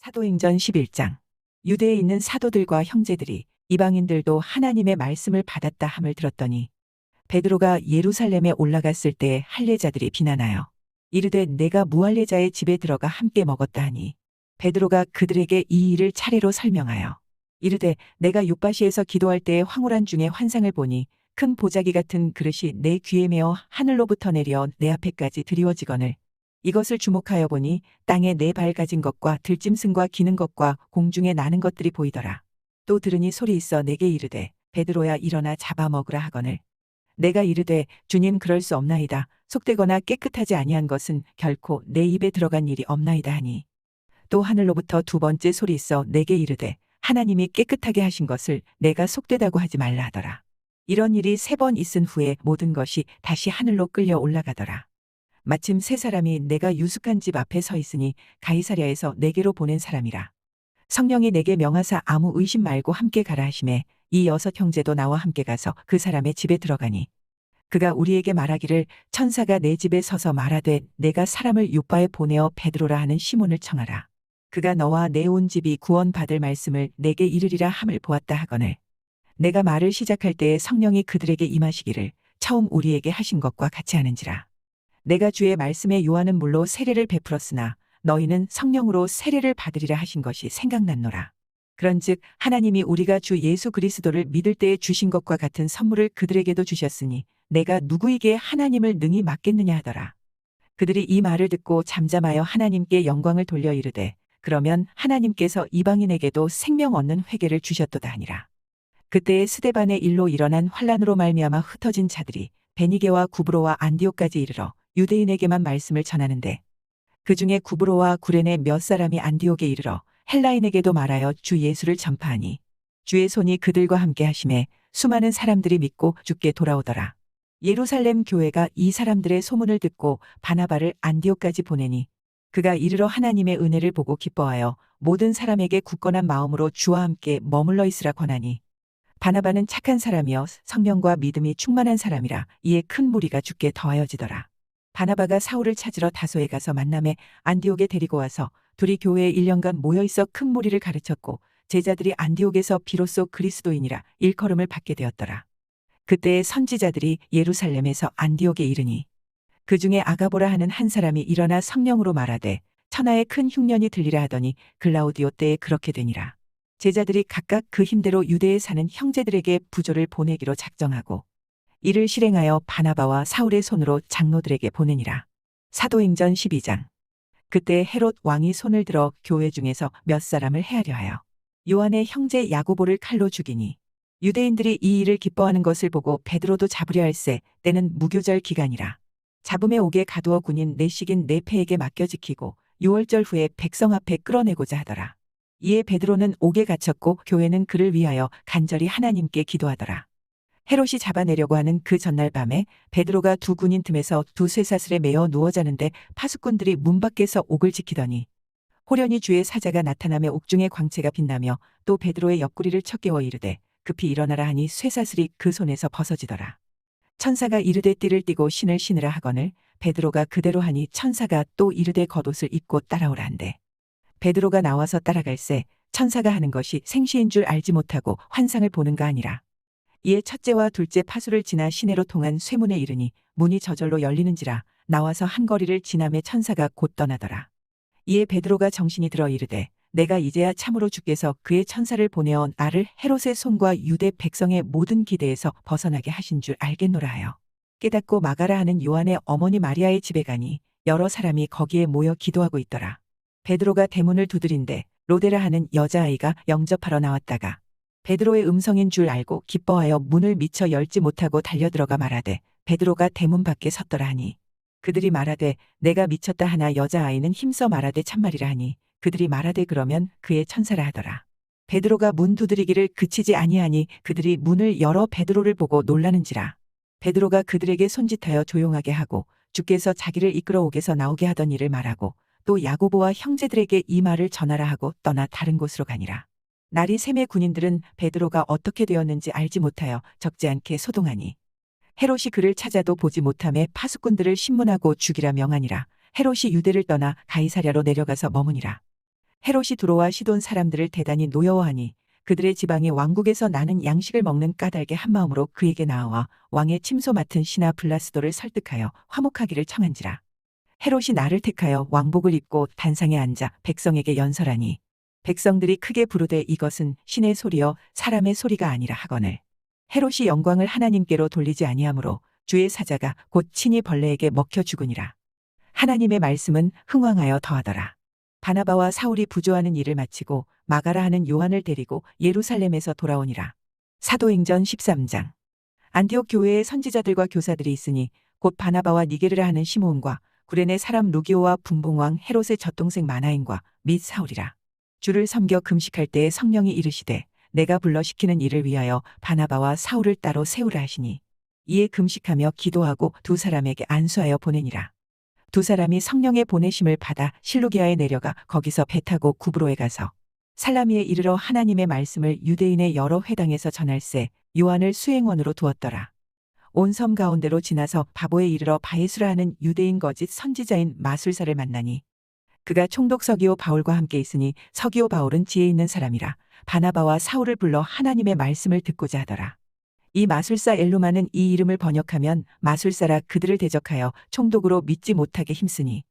사도행전 11장. 유대에 있는 사도들과 형제들이 이방인들도 하나님의 말씀을 받았다 함을 들었더니 베드로가 예루살렘에 올라갔을 때 할례자들이 비난하여 이르되 내가 무할례자의 집에 들어가 함께 먹었다 하니 베드로가 그들에게 이 일을 차례로 설명하여 이르되 내가 욥바시에서 기도할 때에 황홀한 중에 환상을 보니 큰 보자기 같은 그릇이 내 귀에 메어 하늘로부터 내려 내 앞에까지 드리워지거늘 이것을 주목하여 보니 땅에 네 발 가진 것과 들짐승과 기는 것과 공중에 나는 것들이 보이더라. 또 들으니 소리 있어 내게 이르되 베드로야 일어나 잡아먹으라 하거늘 내가 이르되 주님 그럴 수 없나이다. 속되거나 깨끗하지 아니한 것은 결코 내 입에 들어간 일이 없나이다 하니 또 하늘로부터 두 번째 소리 있어 내게 이르되 하나님이 깨끗하게 하신 것을 내가 속되다고 하지 말라 하더라. 이런 일이 3번 있은 후에 모든 것이 다시 하늘로 끌려 올라가더라. 마침 세 사람이 내가 유숙한 집 앞에 서 있으니 가이사랴에서 내게로 보낸 사람이라. 성령이 내게 명하사 아무 의심 말고 함께 가라 하시매 이 6 형제도 나와 함께 가서 그 사람의 집에 들어가니 그가 우리에게 말하기를 천사가 내 집에 서서 말하되 내가 사람을 욥바에 보내어 베드로라 하는 시몬을 청하라. 그가 너와 내 온 집이 구원받을 말씀을 내게 이르리라 함을 보았다 하거늘 내가 말을 시작할 때에 성령이 그들에게 임하시기를 처음 우리에게 하신 것과 같이 하는지라. 내가 주의 말씀에 요한은 물로 세례를 베풀었으나 너희는 성령으로 세례를 받으리라 하신 것이 생각났노라. 그런즉 하나님이 우리가 주 예수 그리스도를 믿을 때에 주신 것과 같은 선물을 그들에게도 주셨으니 내가 누구에게 하나님을 능히 맡겠느냐 하더라. 그들이 이 말을 듣고 잠잠하여 하나님께 영광을 돌려 이르되 그러면 하나님께서 이방인에게도 생명 얻는 회개를 주셨도다 하니라. 그때에 스데반의 일로 일어난 환란으로 말미암아 흩어진 자들이 베니게와 구브로와 안디옥까지 이르러 유대인에게만 말씀을 전하는데 그 중에 구브로와 구레네 몇 사람이 안디옥에 이르러 헬라인에게도 말하여 주 예수를 전파하니 주의 손이 그들과 함께 하심에 수많은 사람들이 믿고 주께 돌아오더라. 예루살렘 교회가 이 사람들의 소문을 듣고 바나바를 안디옥까지 보내니 그가 이르러 하나님의 은혜를 보고 기뻐하여 모든 사람에게 굳건한 마음으로 주와 함께 머물러 있으라 권하니 바나바는 착한 사람이여 성령과 믿음이 충만한 사람이라 이에 큰 무리가 주께 더하여지더라. 바나바가 사울을 찾으러 다소에 가서 만남에 안디옥에 데리고 와서 둘이 교회에 1년간 모여있어 큰 무리를 가르쳤고 제자들이 안디옥에서 비로소 그리스도인이라 일컬음을 받게 되었더라. 그때의 선지자들이 예루살렘에서 안디옥에 이르니 그 중에 아가보라 하는 한 사람이 일어나 성령으로 말하되 천하에 큰 흉년이 들리라 하더니 글라우디오 때에 그렇게 되니라. 제자들이 각각 그 힘대로 유대에 사는 형제들에게 부조를 보내기로 작정하고 이를 실행하여 바나바와 사울의 손으로 장로들에게 보내니라. 사도행전 12장. 그때 헤롯 왕이 손을 들어 교회 중에서 몇 사람을 해하려 하여 요한의 형제 야고보를 칼로 죽이니 유대인들이 이 일을 기뻐하는 것을 보고 베드로도 잡으려 할세 때는 무교절 기간이라. 잡음에 옥에 가두어 군인 내식인 네페에게 맡겨 지키고 6월절 후에 백성 앞에 끌어내고자 하더라. 이에 베드로는 옥에 갇혔고 교회는 그를 위하여 간절히 하나님께 기도하더라. 헤롯이 잡아내려고 하는 그 전날 밤에 베드로가 두 군인 틈에서 두 쇠사슬에 매어 누워 자는데 파수꾼들이 문 밖에서 옥을 지키더니 호련히 주의 사자가 나타나며 옥중의 광채가 빛나며 또 베드로의 옆구리를 쳐 깨워 이르되 급히 일어나라 하니 쇠사슬이 그 손에서 벗어지더라. 천사가 이르되 띠를 띠고 신을 신으라 하거늘 베드로가 그대로 하니 천사가 또 이르되 겉옷을 입고 따라오라 한대 베드로가 나와서 따라갈새 천사가 하는 것이 생시인 줄 알지 못하고 환상을 보는가 아니라 이에 첫째와 둘째 파수를 지나 시내로 통한 쇠문에 이르니 문이 저절로 열리는지라 나와서 한 거리를 지나매 천사가 곧 떠나더라. 이에 베드로가 정신이 들어 이르되 내가 이제야 참으로 주께서 그의 천사를 보내어 나를 헤롯의 손과 유대 백성의 모든 기대에서 벗어나게 하신 줄 알겠노라 하여 깨닫고 마가라 하는 요한의 어머니 마리아의 집에 가니 여러 사람이 거기에 모여 기도하고 있더라. 베드로가 대문을 두드린데 로데라 하는 여자아이가 영접하러 나왔다가 베드로의 음성인 줄 알고 기뻐하여 문을 미처 열지 못하고 달려들어가 말하되 베드로가 대문 밖에 섰더라 하니 그들이 말하되 내가 미쳤다 하나 여자아이는 힘써 말하되 참말이라 하니 그들이 말하되 그러면 그의 천사라 하더라. 베드로가 문 두드리기를 그치지 아니하니 그들이 문을 열어 베드로를 보고 놀라는지라. 베드로가 그들에게 손짓하여 조용하게 하고 주께서 자기를 이끌어 옥에서 나오게 하던 일을 말하고 또 야고보와 형제들에게 이 말을 전하라 하고 떠나 다른 곳으로 가니라. 날이 새매 군인들은 베드로가 어떻게 되었는지 알지 못하여 적지 않게 소동하니 헤롯이 그를 찾아도 보지 못하매 파수꾼들을 신문하고 죽이라 명하니라. 헤롯이 유대를 떠나 가이사랴로 내려가서 머무니라. 헤롯이 두로와 시돈 사람들을 대단히 노여워하니 그들의 지방이 왕국에서 나는 양식을 먹는 까닭에 한마음으로 그에게 나와 왕의 침소 맡은 신하 블라스도를 설득하여 화목하기를 청한지라. 헤롯이 나를 택하여 왕복을 입고 단상에 앉아 백성에게 연설하니 백성들이 크게 부르되 이것은 신의 소리여 사람의 소리가 아니라 하거늘. 헤롯이 영광을 하나님께로 돌리지 아니하므로 주의 사자가 곧 친히 벌레에게 먹혀 죽으니라. 하나님의 말씀은 흥왕하여 더하더라. 바나바와 사울이 부조하는 일을 마치고 마가라 하는 요한을 데리고 예루살렘에서 돌아오니라. 사도행전 13장. 안디옥 교회에 선지자들과 교사들이 있으니 곧 바나바와 니게르라 하는 시므온과 구레네 사람 루기오와 분봉왕 헤롯의 젖동생 마나인과 및 사울이라. 주를 섬겨 금식할 때에 성령이 이르시되 내가 불러 시키는 일을 위하여 바나바와 사울을 따로 세우라 하시니 이에 금식하며 기도하고 두 사람에게 안수하여 보내니라. 두 사람이 성령의 보내심을 받아 실루기아에 내려가 거기서 배 타고 구브로에 가서 살라미에 이르러 하나님의 말씀을 유대인의 여러 회당에서 전할세 요한을 수행원으로 두었더라. 온 섬 가운데로 지나서 바보에 이르러 바예수라 하는 유대인 거짓 선지자인 마술사를 만나니 그가 총독 서기오 바울과 함께 있으니 서기오 바울은 지혜 있는 사람이라 바나바와 사울을 불러 하나님의 말씀을 듣고자 하더라. 이 마술사 엘루마는 이 이름을 번역하면 마술사라 그들을 대적하여 총독으로 믿지 못하게 힘쓰니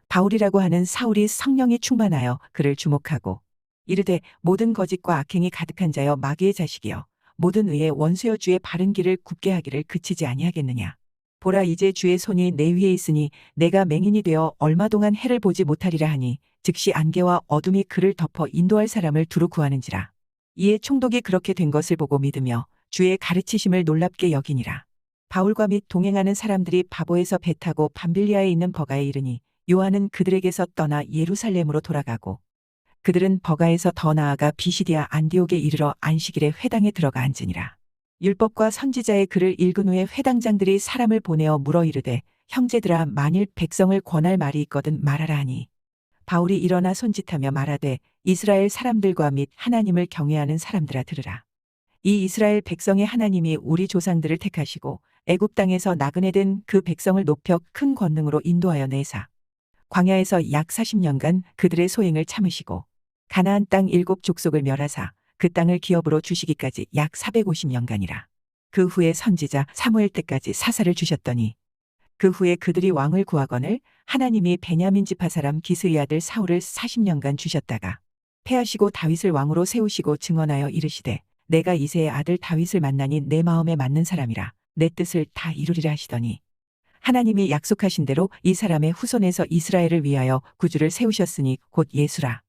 바울이라고 하는 사울이 성령이 충만하여 그를 주목하고 이르되 모든 거짓과 악행이 가득한 자여 마귀의 자식이여 모든 의의 원수여 주의 바른 길을 굽게 하기를 그치지 아니하겠느냐. 보라 이제 주의 손이 내 위에 있으니 내가 맹인이 되어 얼마 동안 해를 보지 못하리라 하니 즉시 안개와 어둠이 그를 덮어 인도할 사람을 두루 구하는지라. 이에 총독이 그렇게 된 것을 보고 믿으며 주의 가르치심을 놀랍게 여기니라. 바울과 및 동행하는 사람들이 바보에서 배 타고 밤빌리아에 있는 버가에 이르니 요한은 그들에게서 떠나 예루살렘으로 돌아가고 그들은 버가에서 더 나아가 비시디아 안디옥에 이르러 안식일에 회당에 들어가 앉으니라. 율법과 선지자의 글을 읽은 후에 회당장들이 사람을 보내어 물어 이르되 형제들아 만일 백성을 권할 말이 있거든 말하라 하니 바울이 일어나 손짓하며 말하되 이스라엘 사람들과 및 하나님을 경외하는 사람들아 들으라. 이 이스라엘 백성의 하나님이 우리 조상들을 택하시고 애굽 땅에서 나그네 된 그 백성을 높여 큰 권능으로 인도하여 내사 광야에서 약 40년간 그들의 소행을 참으시고 가나안 땅 7족속을 멸하사 그 땅을 기업으로 주시기까지 약 450년간이라. 그 후에 선지자 사무엘 때까지 사사를 주셨더니 그 후에 그들이 왕을 구하거늘 하나님이 베냐민 지파 사람 기스의 아들 사울을 40년간 주셨다가 패하시고 다윗을 왕으로 세우시고 증언하여 이르시되 내가 이새의 아들 다윗을 만나니 내 마음에 맞는 사람이라 내 뜻을 다 이루리라 하시더니 하나님이 약속하신 대로 이 사람의 후손에서 이스라엘을 위하여 구주를 세우셨으니 곧 예수라.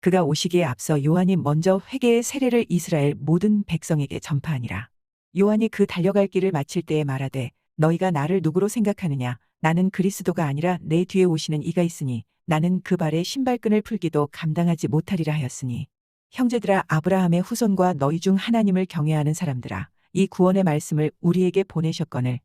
그가 오시기에 앞서 요한이 먼저 회개의 세례를 이스라엘 모든 백성에게 전파하니라. 요한이 그 달려갈 길을 마칠 때에 말하되 너희가 나를 누구로 생각하느냐 나는 그리스도가 아니라 내 뒤에 오시는 이가 있으니 나는 그 발에 신발끈을 풀기도 감당하지 못하리라 하였으니 형제들아 아브라함의 후손과 너희 중 하나님을 경외하는 사람들아 이 구원의 말씀을 우리에게 보내셨거늘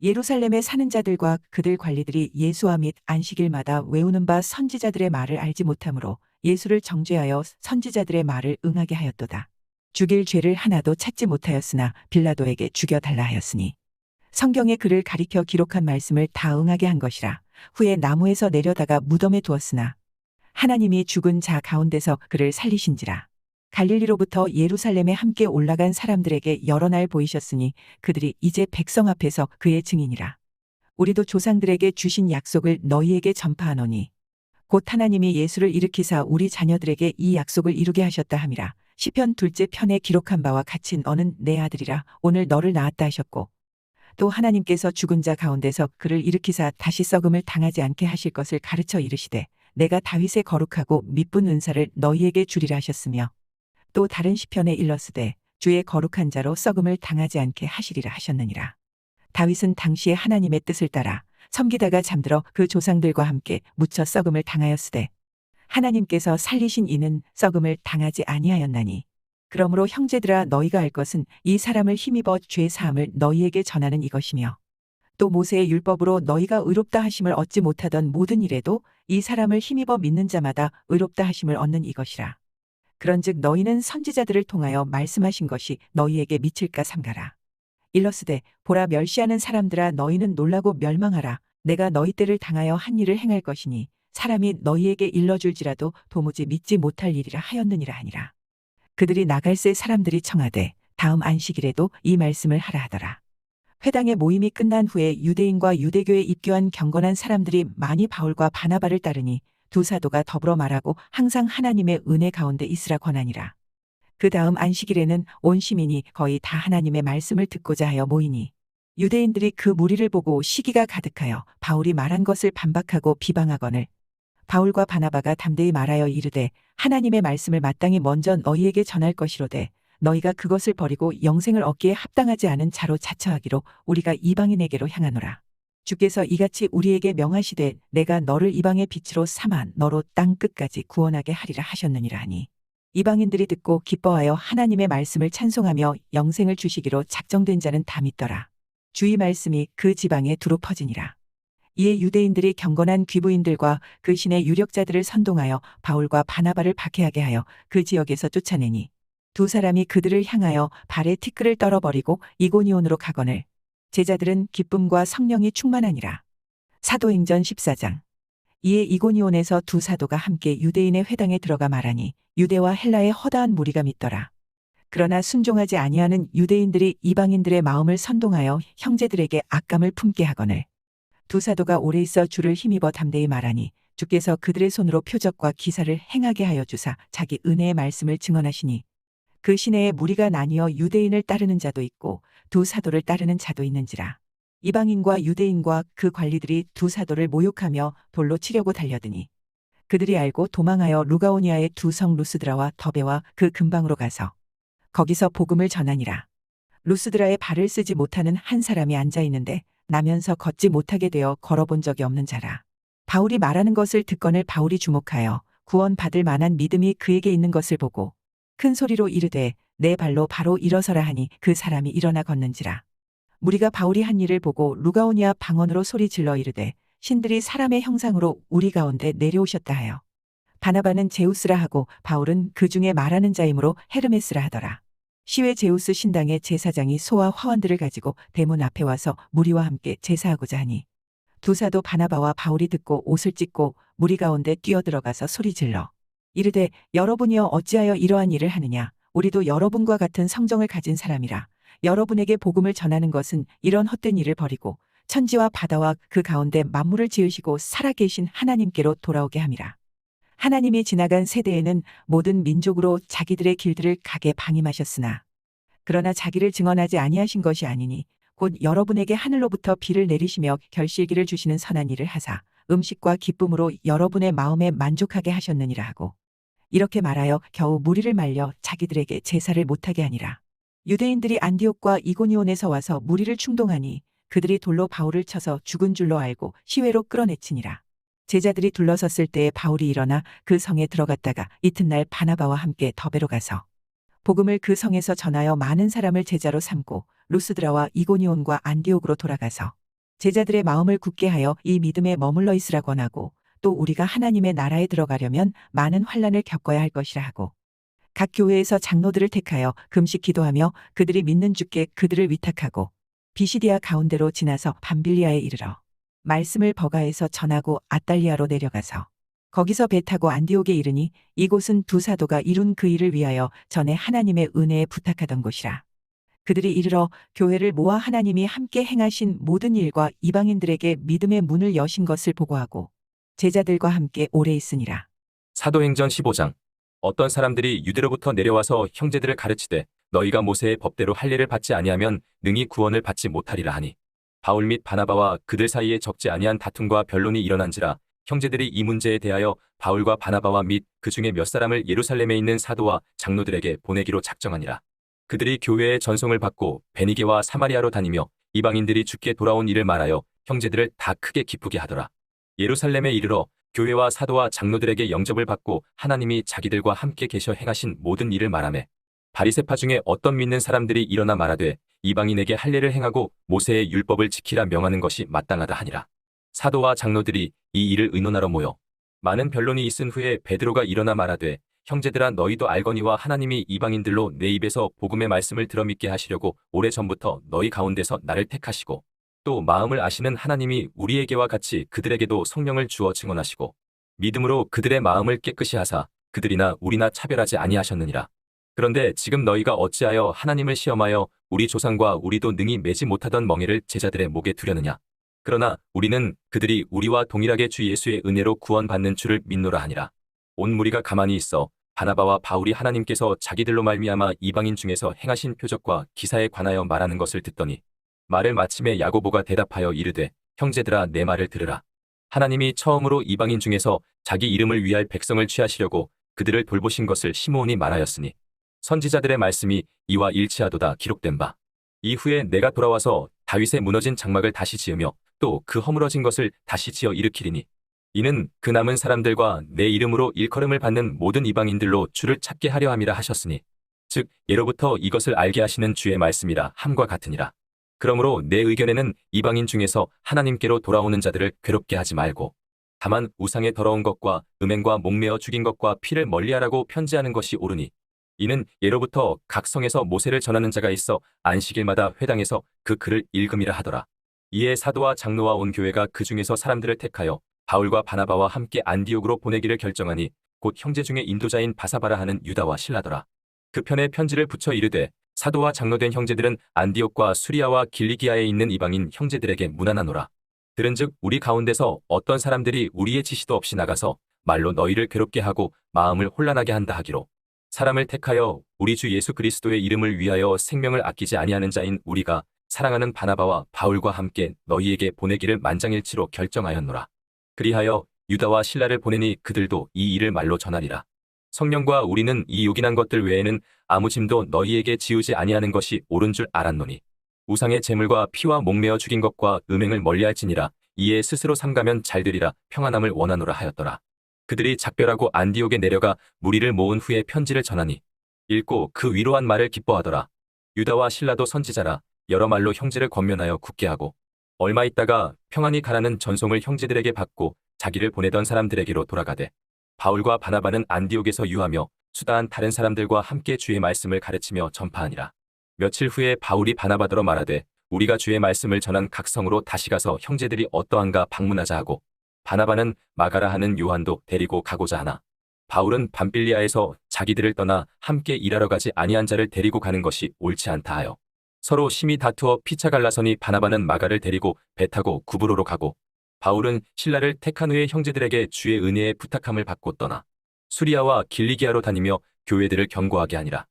예루살렘에 사는 자들과 그들 관리들이 예수와 및 안식일마다 외우는 바 선지자들의 말을 알지 못하므로 예수를 정죄하여 선지자들의 말을 응하게 하였도다. 죽일 죄를 하나도 찾지 못하였으나 빌라도에게 죽여달라 하였으니 성경에 그를 가리켜 기록한 말씀을 다 응하게 한 것이라. 후에 나무에서 내려다가 무덤에 두었으나 하나님이 죽은 자 가운데서 그를 살리신지라. 갈릴리로부터 예루살렘에 함께 올라간 사람들에게 여러 날 보이셨으니 그들이 이제 백성 앞에서 그의 증인이라. 우리도 조상들에게 주신 약속을 너희에게 전파하노니 곧 하나님이 예수를 일으키사 우리 자녀들에게 이 약속을 이루게 하셨다 함이라. 시편 2째 편에 기록한 바와 같이 너는 내 아들이라 오늘 너를 낳았다 하셨고 또 하나님께서 죽은 자 가운데서 그를 일으키사 다시 썩음을 당하지 않게 하실 것을 가르쳐 이르시되 내가 다윗의 거룩하고 미쁜 은사를 너희에게 주리라 하셨으며 또 다른 시편에 일렀으되 주의 거룩한 자로 썩음을 당하지 않게 하시리라 하셨느니라. 다윗은 당시에 하나님의 뜻을 따라 섬기다가 잠들어 그 조상들과 함께 묻혀 썩음을 당하였으되 하나님께서 살리신 이는 썩음을 당하지 아니하였나니 그러므로 형제들아 너희가 알 것은 이 사람을 힘입어 죄 사함을 너희에게 전하는 이것이며 또 모세의 율법으로 너희가 의롭다 하심을 얻지 못하던 모든 일에도 이 사람을 힘입어 믿는 자마다 의롭다 하심을 얻는 이것이라. 그런즉 너희는 선지자들을 통하여 말씀하신 것이 너희에게 미칠까 삼가라. 일러스되 보라 멸시하는 사람들아 너희는 놀라고 멸망하라. 내가 너희 때를 당하여 한 일을 행할 것이니 사람이 너희에게 일러줄지라도 도무지 믿지 못할 일이라 하였느니라 하니라. 그들이 나갈새 사람들이 청하되 다음 안식일에도 이 말씀을 하라 하더라. 회당의 모임이 끝난 후에 유대인과 유대교에 입교한 경건한 사람들이 많이 바울과 바나바를 따르니 두 사도가 더불어 말하고 항상 하나님의 은혜 가운데 있으라 권하니라. 그 다음 안식일에는 온 시민이 거의 다 하나님의 말씀을 듣고자 하여 모이니 유대인들이 그 무리를 보고 시기가 가득하여 바울이 말한 것을 반박하고 비방하거늘 바울과 바나바가 담대히 말하여 이르되 하나님의 말씀을 마땅히 먼저 너희에게 전할 것이로되 너희가 그것을 버리고 영생을 얻기에 합당하지 않은 자로 자처하기로 우리가 이방인에게로 향하노라. 주께서 이같이 우리에게 명하시되 내가 너를 이방의 빛으로 삼아 너로 땅 끝까지 구원하게 하리라 하셨느니라 하니 이방인들이 듣고 기뻐하여 하나님의 말씀을 찬송하며 영생을 주시기로 작정된 자는 다 믿더라. 주의 말씀이 그 지방에 두루 퍼지니라. 이에 유대인들이 경건한 귀부인들과 그 신의 유력자들을 선동하여 바울과 바나바를 박해하게 하여 그 지역에서 쫓아내니 두 사람이 그들을 향하여 발에 티끌을 떨어버리고 이고니온으로 가거늘 제자들은 기쁨과 성령이 충만하니라. 사도행전 14장. 이에 이고니온에서 두 사도가 함께 유대인의 회당에 들어가 말하니 유대와 헬라의 허다한 무리가 믿더라. 그러나 순종하지 아니하는 유대인들이 이방인들의 마음을 선동하여 형제들에게 악감을 품게 하거늘 두 사도가 오래 있어 주를 힘입어 담대히 말하니 주께서 그들의 손으로 표적과 기사를 행하게 하여 주사 자기 은혜의 말씀을 증언하시니 그 시내에 무리가 나뉘어 유대인을 따르는 자도 있고 두 사도를 따르는 자도 있는지라. 이방인과 유대인과 그 관리들이 두 사도를 모욕하며 돌로 치려고 달려드니 그들이 알고 도망하여 루가오니아의 두 성 루스드라와 더베와 그 근방으로 가서 거기서 복음을 전하니라. 루스드라에 발을 쓰지 못하는 한 사람이 앉아 있는데 나면서 걷지 못하게 되어 걸어본 적이 없는 자라. 바울이 말하는 것을 듣거늘 바울이 주목하여 구원받을 만한 믿음이 그에게 있는 것을 보고 큰 소리로 이르되 내 발로 바로 일어서라 하니 그 사람이 일어나 걷는지라. 무리가 바울이 한 일을 보고 루가오니아 방언으로 소리 질러 이르되 신들이 사람의 형상으로 우리 가운데 내려오셨다 하여 바나바는 제우스라 하고 바울은 그 중에 말하는 자이므로 헤르메스라 하더라. 시외 제우스 신당의 제사장이 소와 화환들을 가지고 대문 앞에 와서 무리와 함께 제사하고자 하니 두 사도 바나바와 바울이 듣고 옷을 찢고 무리 가운데 뛰어들어가서 소리질러 이르되 여러분이여 어찌하여 이러한 일을 하느냐. 우리도 여러분과 같은 성정을 가진 사람이라. 여러분에게 복음을 전하는 것은 이런 헛된 일을 버리고 천지와 바다와 그 가운데 만물을 지으시고 살아계신 하나님께로 돌아오게 함이라. 하나님이 지나간 세대에는 모든 민족으로 자기들의 길들을 가게 방임하셨으나 그러나 자기를 증언하지 아니하신 것이 아니니 곧 여러분에게 하늘로부터 비를 내리시며 결실기를 주시는 선한 일을 하사 음식과 기쁨으로 여러분의 마음에 만족하게 하셨느니라 하고 이렇게 말하여 겨우 무리를 말려 자기들에게 제사를 못하게 하니라. 유대인들이 안디옥과 이고니온에서 와서 무리를 충동하니 그들이 돌로 바울을 쳐서 죽은 줄로 알고 시외로 끌어내치니라. 제자들이 둘러섰을 때에 바울이 일어나 그 성에 들어갔다가 이튿날 바나바와 함께 더베로 가서 복음을 그 성에서 전하여 많은 사람을 제자로 삼고 루스드라와 이고니온과 안디옥으로 돌아가서 제자들의 마음을 굳게 하여 이 믿음에 머물러 있으라 권하고 또 우리가 하나님의 나라에 들어가려면 많은 환난을 겪어야 할 것이라 하고 각 교회에서 장로들을 택하여 금식 기도하며 그들이 믿는 주께 그들을 위탁하고 비시디아 가운데로 지나서 밤빌리아에 이르러 말씀을 버가에서 전하고 아달리아로 내려가서 거기서 배 타고 안디옥에 이르니 이곳은 두 사도가 이룬 그 일을 위하여 전에 하나님의 은혜에 부탁하던 곳이라. 그들이 이르러 교회를 모아 하나님이 함께 행하신 모든 일과 이방인들에게 믿음의 문을 여신 것을 보고하고 제자들과 함께 오래 있으니라. 사도행전 15장. 어떤 사람들이 유대로부터 내려와서 형제들을 가르치되 너희가 모세의 법대로 할례를 받지 아니하면 능히 구원을 받지 못하리라 하니 바울 및 바나바와 그들 사이에 적지 아니한 다툼과 변론이 일어난지라 형제들이 이 문제에 대하여 바울과 바나바와 및 그 중에 몇 사람을 예루살렘에 있는 사도와 장로들에게 보내기로 작정하니라. 그들이 교회의 전송을 받고 베니게와 사마리아로 다니며 이방인들이 주께 돌아온 일을 말하여 형제들을 다 크게 기쁘게 하더라. 예루살렘에 이르러 교회와 사도와 장로들에게 영접을 받고 하나님이 자기들과 함께 계셔 행하신 모든 일을 말하매 바리새파 중에 어떤 믿는 사람들이 일어나 말하되 이방인에게 할례를 행하고 모세의 율법을 지키라 명하는 것이 마땅하다 하니라. 사도와 장로들이 이 일을 의논하러 모여 많은 변론이 있은 후에 베드로가 일어나 말하되 형제들아 너희도 알거니와 하나님이 이방인들로 내 입에서 복음의 말씀을 들어 믿게 하시려고 오래전부터 너희 가운데서 나를 택하시고 또 마음을 아시는 하나님이 우리에게와 같이 그들에게도 성령을 주어 증언하시고 믿음으로 그들의 마음을 깨끗이 하사 그들이나 우리나 차별하지 아니하셨느니라. 그런데 지금 너희가 어찌하여 하나님을 시험하여 우리 조상과 우리도 능히 매지 못하던 멍에를 제자들의 목에 두려느냐. 그러나 우리는 그들이 우리와 동일하게 주 예수의 은혜로 구원받는 줄을 믿노라 하니라. 온 무리가 가만히 있어 바나바와 바울이 하나님께서 자기들로 말미암아 이방인 중에서 행하신 표적과 기사에 관하여 말하는 것을 듣더니 말을 마침에 야고보가 대답하여 이르되 형제들아 내 말을 들으라. 하나님이 처음으로 이방인 중에서 자기 이름을 위할 백성을 취하시려고 그들을 돌보신 것을 시므온이 말하였으니 선지자들의 말씀이 이와 일치하도다 기록된 바. 이후에 내가 돌아와서 다윗의 무너진 장막을 다시 지으며 또 그 허물어진 것을 다시 지어 일으키리니 이는 그 남은 사람들과 내 이름으로 일컬음을 받는 모든 이방인들로 주를 찾게 하려 함이라 하셨으니 즉 예로부터 이것을 알게 하시는 주의 말씀이라 함과 같으니라. 그러므로 내 의견에는 이방인 중에서 하나님께로 돌아오는 자들을 괴롭게 하지 말고 다만 우상의 더러운 것과 음행과 목매어 죽인 것과 피를 멀리하라고 편지하는 것이 옳으니 이는 예로부터 각 성에서 모세를 전하는 자가 있어 안식일마다 회당에서 그 글을 읽음이라 하더라. 이에 사도와 장로와 온 교회가 그 중에서 사람들을 택하여 바울과 바나바와 함께 안디옥으로 보내기를 결정하니 곧 형제 중에 인도자인 바사바라 하는 유다와 실라더라. 그 편에 편지를 붙여 이르되 사도와 장로된 형제들은 안디옥과 수리아와 길리기아에 있는 이방인 형제들에게 문안하노라. 들은즉 우리 가운데서 어떤 사람들이 우리의 지시도 없이 나가서 말로 너희를 괴롭게 하고 마음을 혼란하게 한다 하기로 사람을 택하여 우리 주 예수 그리스도의 이름을 위하여 생명을 아끼지 아니하는 자인 우리가 사랑하는 바나바와 바울과 함께 너희에게 보내기를 만장일치로 결정하였노라. 그리하여 유다와 실라를 보내니 그들도 이 일을 말로 전하리라. 성령과 우리는 이 요긴한 것들 외에는 아무 짐도 너희에게 지우지 아니하는 것이 옳은 줄 알았노니 우상의 제물과 피와 목매어 죽인 것과 음행을 멀리할지니라. 이에 스스로 삼가면 잘되리라 평안함을 원하노라 하였더라. 그들이 작별하고 안디옥에 내려가 무리를 모은 후에 편지를 전하니 읽고 그 위로한 말을 기뻐하더라. 유다와 실라도 선지자라 여러 말로 형제를 권면하여 굳게 하고 얼마 있다가 평안히 가라는 전송을 형제들에게 받고 자기를 보내던 사람들에게로 돌아가되 바울과 바나바는 안디옥에서 유하며 수다한 다른 사람들과 함께 주의 말씀을 가르치며 전파하니라. 며칠 후에 바울이 바나바더러 말하되 우리가 주의 말씀을 전한 각 성으로 다시 가서 형제들이 어떠한가 방문하자 하고 바나바는 마가라 하는 요한도 데리고 가고자 하나 바울은 밤빌리아에서 자기들을 떠나 함께 일하러 가지 아니한 자를 데리고 가는 것이 옳지 않다 하여 서로 심히 다투어 피차 갈라서니 바나바는 마가를 데리고 배 타고 구브로로 가고 바울은 실라를 택한 후에 형제들에게 주의 은혜에 부탁함을 받고 떠나 수리아와 길리기아로 다니며 교회들을 경고하게 하니라.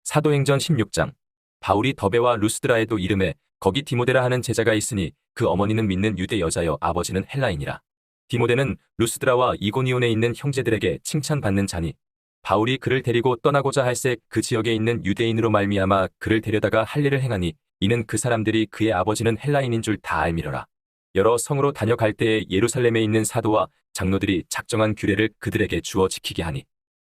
사도행전 16장. 바울이 더베와 루스드라에도 이름에 거기 디모데라 하는 제자가 있으니 그 어머니는 믿는 유대 여자여 아버지는 헬라인이라. 디모데는 루스드라와 이고니온에 있는 형제들에게 칭찬받는 자니 바울이 그를 데리고 떠나고자 할새 그 지역에 있는 유대인으로 말미암아 그를 데려다가 할례를 행하니 이는 그 사람들이 그의 아버지는 헬라인인 줄 다 알미러라. 여러 성으로 다녀갈 때에 예루살렘에 있는 사도와 장로들이 작정한 규례를 그들에게 주어 지키게 하니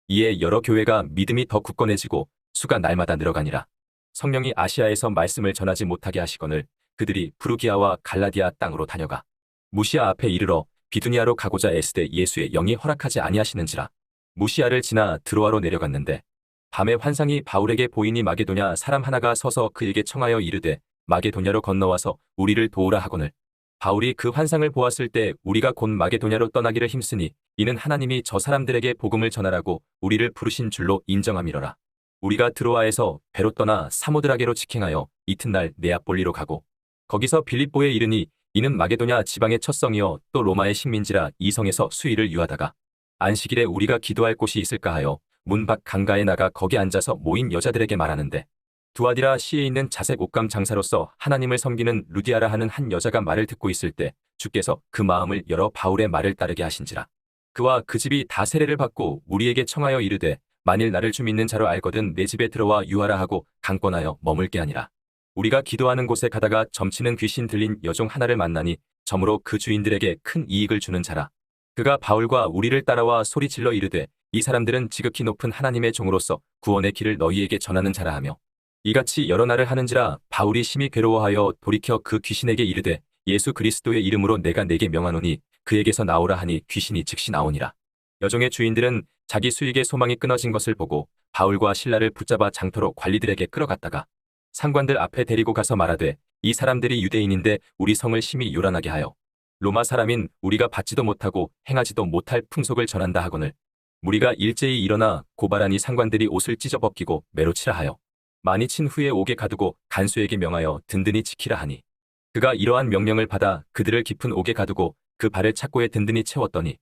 이에 여러 교회가 믿음이 더 굳건해지고 수가 날마다 늘어가니라. 성령이 아시아에서 말씀을 전하지 못하게 하시거늘 그들이 부르기아와 갈라디아 땅으로 다녀가 무시아 앞에 이르러 비두니아로 가고자 애쓰되 예수의 영이 허락하지 아니하시는지라. 무시아를 지나 드로아로 내려갔는데 밤에 환상이 바울에게 보이니 마게도냐 사람 하나가 서서 그에게 청하여 이르되 마게도냐로 건너와서 우리를 도우라 하거늘 바울이 그 환상을 보았을 때 우리가 곧 마게도냐로 떠나기를 힘쓰니 이는 하나님이 저 사람들에게 복음을 전하라고 우리를 부르신 줄로 인정함이러라. 우리가 드로아에서 배로 떠나 사모드라게로 직행하여 이튿날 네아폴리로 가고 거기서 빌립보에 이르니 이는 마게도냐 지방의 첫 성이요 또 로마의 식민지라 이 성에서 수일을 유하다가 안식일에 우리가 기도할 곳이 있을까 하여 문 밖 강가에 나가 거기 앉아서 모인 여자들에게 말하는데 두아디라 시에 있는 자색 옷감 장사로서 하나님을 섬기는 루디아라 하는 한 여자가 말을 듣고 있을 때 주께서 그 마음을 열어 바울의 말을 따르게 하신지라. 그와 그 집이 다 세례를 받고 우리에게 청하여 이르되 만일 나를 주 믿는 자로 알거든 내 집에 들어와 유하라 하고 강권하여 머물게 하니라. 우리가 기도하는 곳에 가다가 점치는 귀신 들린 여종 하나를 만나니 점으로 그 주인들에게 큰 이익을 주는 자라. 그가 바울과 우리를 따라와 소리질러 이르되 이 사람들은 지극히 높은 하나님의 종으로서 구원의 길을 너희에게 전하는 자라 하며 이같이 여러 날을 하는지라. 바울이 심히 괴로워하여 돌이켜 그 귀신에게 이르되 예수 그리스도의 이름으로 내가 네게 명하노니 그에게서 나오라 하니 귀신이 즉시 나오니라. 여종의 주인들은 자기 수익의 소망이 끊어진 것을 보고 바울과 실라를 붙잡아 장터로 관리들에게 끌어갔다가 상관들 앞에 데리고 가서 말하되 이 사람들이 유대인인데 우리 성을 심히 요란하게 하여 로마 사람인 우리가 받지도 못하고 행하지도 못할 풍속을 전한다 하거늘 무리가 일제히 일어나 고발하니 상관들이 옷을 찢어 벗기고 매로 치라 하여 많이 친 후에 옥에 가두고 간수에게 명하여 든든히 지키라 하니 그가 이러한 명령을 받아 그들을 깊은 옥에 가두고 그 발을 착고에 든든히 채웠더니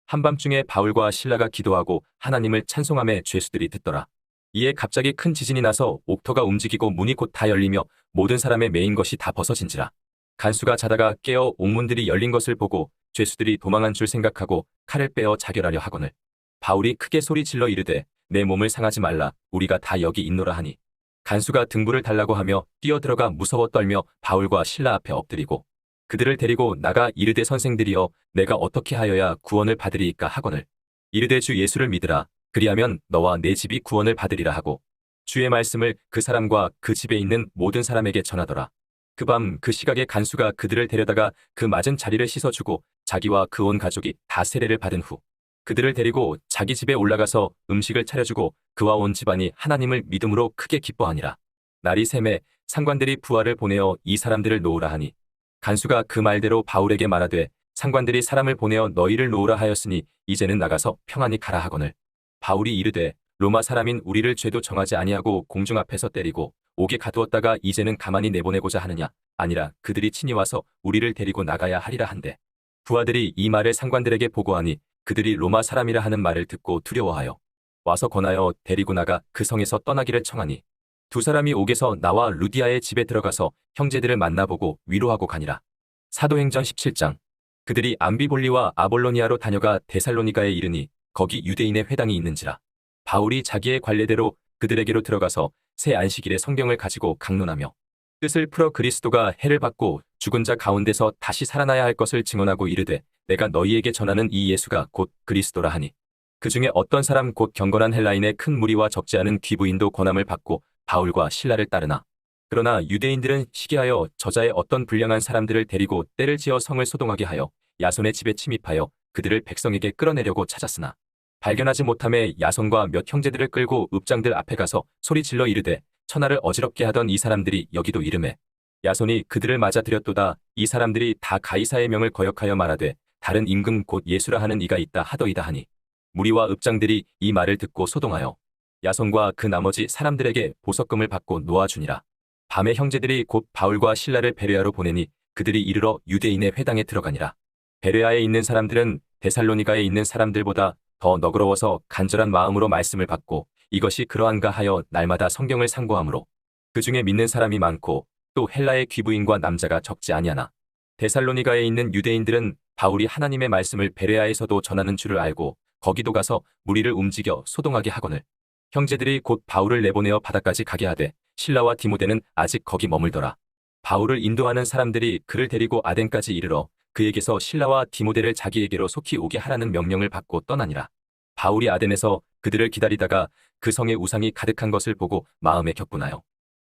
한밤중에 바울과 실라가 기도하고 하나님을 찬송하며 죄수들이 듣더라. 이에 갑자기 큰 지진이 나서 옥터가 움직이고 문이 곧 다 열리며 모든 사람의 매인 것이 다 벗어진지라. 간수가 자다가 깨어 옥문들이 열린 것을 보고 죄수들이 도망한 줄 생각하고 칼을 빼어 자결하려 하거늘 바울이 크게 소리질러 이르되 내 몸을 상하지 말라 우리가 다 여기 있노라 하니 간수가 등불을 달라고 하며 뛰어들어가 무서워 떨며 바울과 실라 앞에 엎드리고 그들을 데리고 나가 이르되 선생들이여 내가 어떻게 하여야 구원을 받으리이까 하거늘 이르되 주 예수를 믿으라 그리하면 너와 내 집이 구원을 받으리라 하고 주의 말씀을 그 사람과 그 집에 있는 모든 사람에게 전하더라. 그 밤 그 시각에 간수가 그들을 데려다가 그 맞은 자리를 씻어주고 자기와 그 온 가족이 다 세례를 받은 후 그들을 데리고 자기 집에 올라가서 음식을 차려주고 그와 온 집안이 하나님을 믿음으로 크게 기뻐하니라. 날이 새매 상관들이 부하를 보내어 이 사람들을 놓으라 하니 간수가 그 말대로 바울에게 말하되 상관들이 사람을 보내어 너희를 놓으라 하였으니 이제는 나가서 평안히 가라 하거늘 바울이 이르되 로마 사람인 우리를 죄도 정하지 아니하고 공중 앞에서 때리고 옥에 가두었다가 이제는 가만히 내보내고자 하느냐 아니라 그들이 친히 와서 우리를 데리고 나가야 하리라 한대 부하들이 이 말을 상관들에게 보고하니 그들이 로마 사람이라 하는 말을 듣고 두려워하여 와서 권하여 데리고 나가 그 성에서 떠나기를 청하니 두 사람이 옥에서 나와 루디아의 집에 들어가서 형제들을 만나보고 위로하고 가니라. 사도행전 17장 그들이 암비볼리와 아볼로니아로 다녀가 데살로니가에 이르니 거기 유대인의 회당이 있는지라. 바울이 자기의 관례대로 그들에게로 들어가서 새 안식일에 성경을 가지고 강론하며 뜻을 풀어 그리스도가 해를 받고 죽은 자 가운데서 다시 살아나야 할 것을 증언하고 이르되 내가 너희에게 전하는 이 예수가 곧 그리스도라 하니 그 중에 어떤 사람 곧 경건한 헬라인의 큰 무리와 적지 않은 귀부인도 권함을 받고 바울과 실라를 따르나 그러나 유대인들은 시기하여 저자의 어떤 불량한 사람들을 데리고 때를 지어 성을 소동하게 하여 야손의 집에 침입하여 그들을 백성에게 끌어내려고 찾았으나 발견하지 못함에 야손과 몇 형제들을 끌고 읍장들 앞에 가서 소리질러 이르되 천하를 어지럽게 하던 이 사람들이 여기도 이르매 야손이 그들을 맞아들였도다. 이 사람들이 다 가이사의 명을 거역하여 말하되 다른 임금 곧 예수라 하는 이가 있다 하더이다 하니 무리와 읍장들이 이 말을 듣고 소동하여 야손과 그 나머지 사람들에게 보석금을 받고 놓아주니라. 밤에 형제들이 곧 바울과 실라를 베레아로 보내니 그들이 이르러 유대인의 회당에 들어가니라. 베레아에 있는 사람들은 데살로니가에 있는 사람들보다 더 너그러워서 간절한 마음으로 말씀을 받고 이것이 그러한가 하여 날마다 성경을 상고하므로 그 중에 믿는 사람이 많고 또 헬라의 귀부인과 남자가 적지 아니하나 데살로니가에 있는 유대인들은 바울이 하나님의 말씀을 베레아에서도 전하는 줄을 알고 거기도 가서 무리를 움직여 소동하게 하거늘 형제들이 곧 바울을 내보내어 바다까지 가게 하되 실라와 디모데는 아직 거기 머물더라. 바울을 인도하는 사람들이 그를 데리고 아덴까지 이르러 그에게서 실라와 디모데를 자기에게로 속히 오게 하라는 명령을 받고 떠나니라. 바울이 아덴에서 그들을 기다리다가 그 성에 우상이 가득한 것을 보고 마음에 격분하여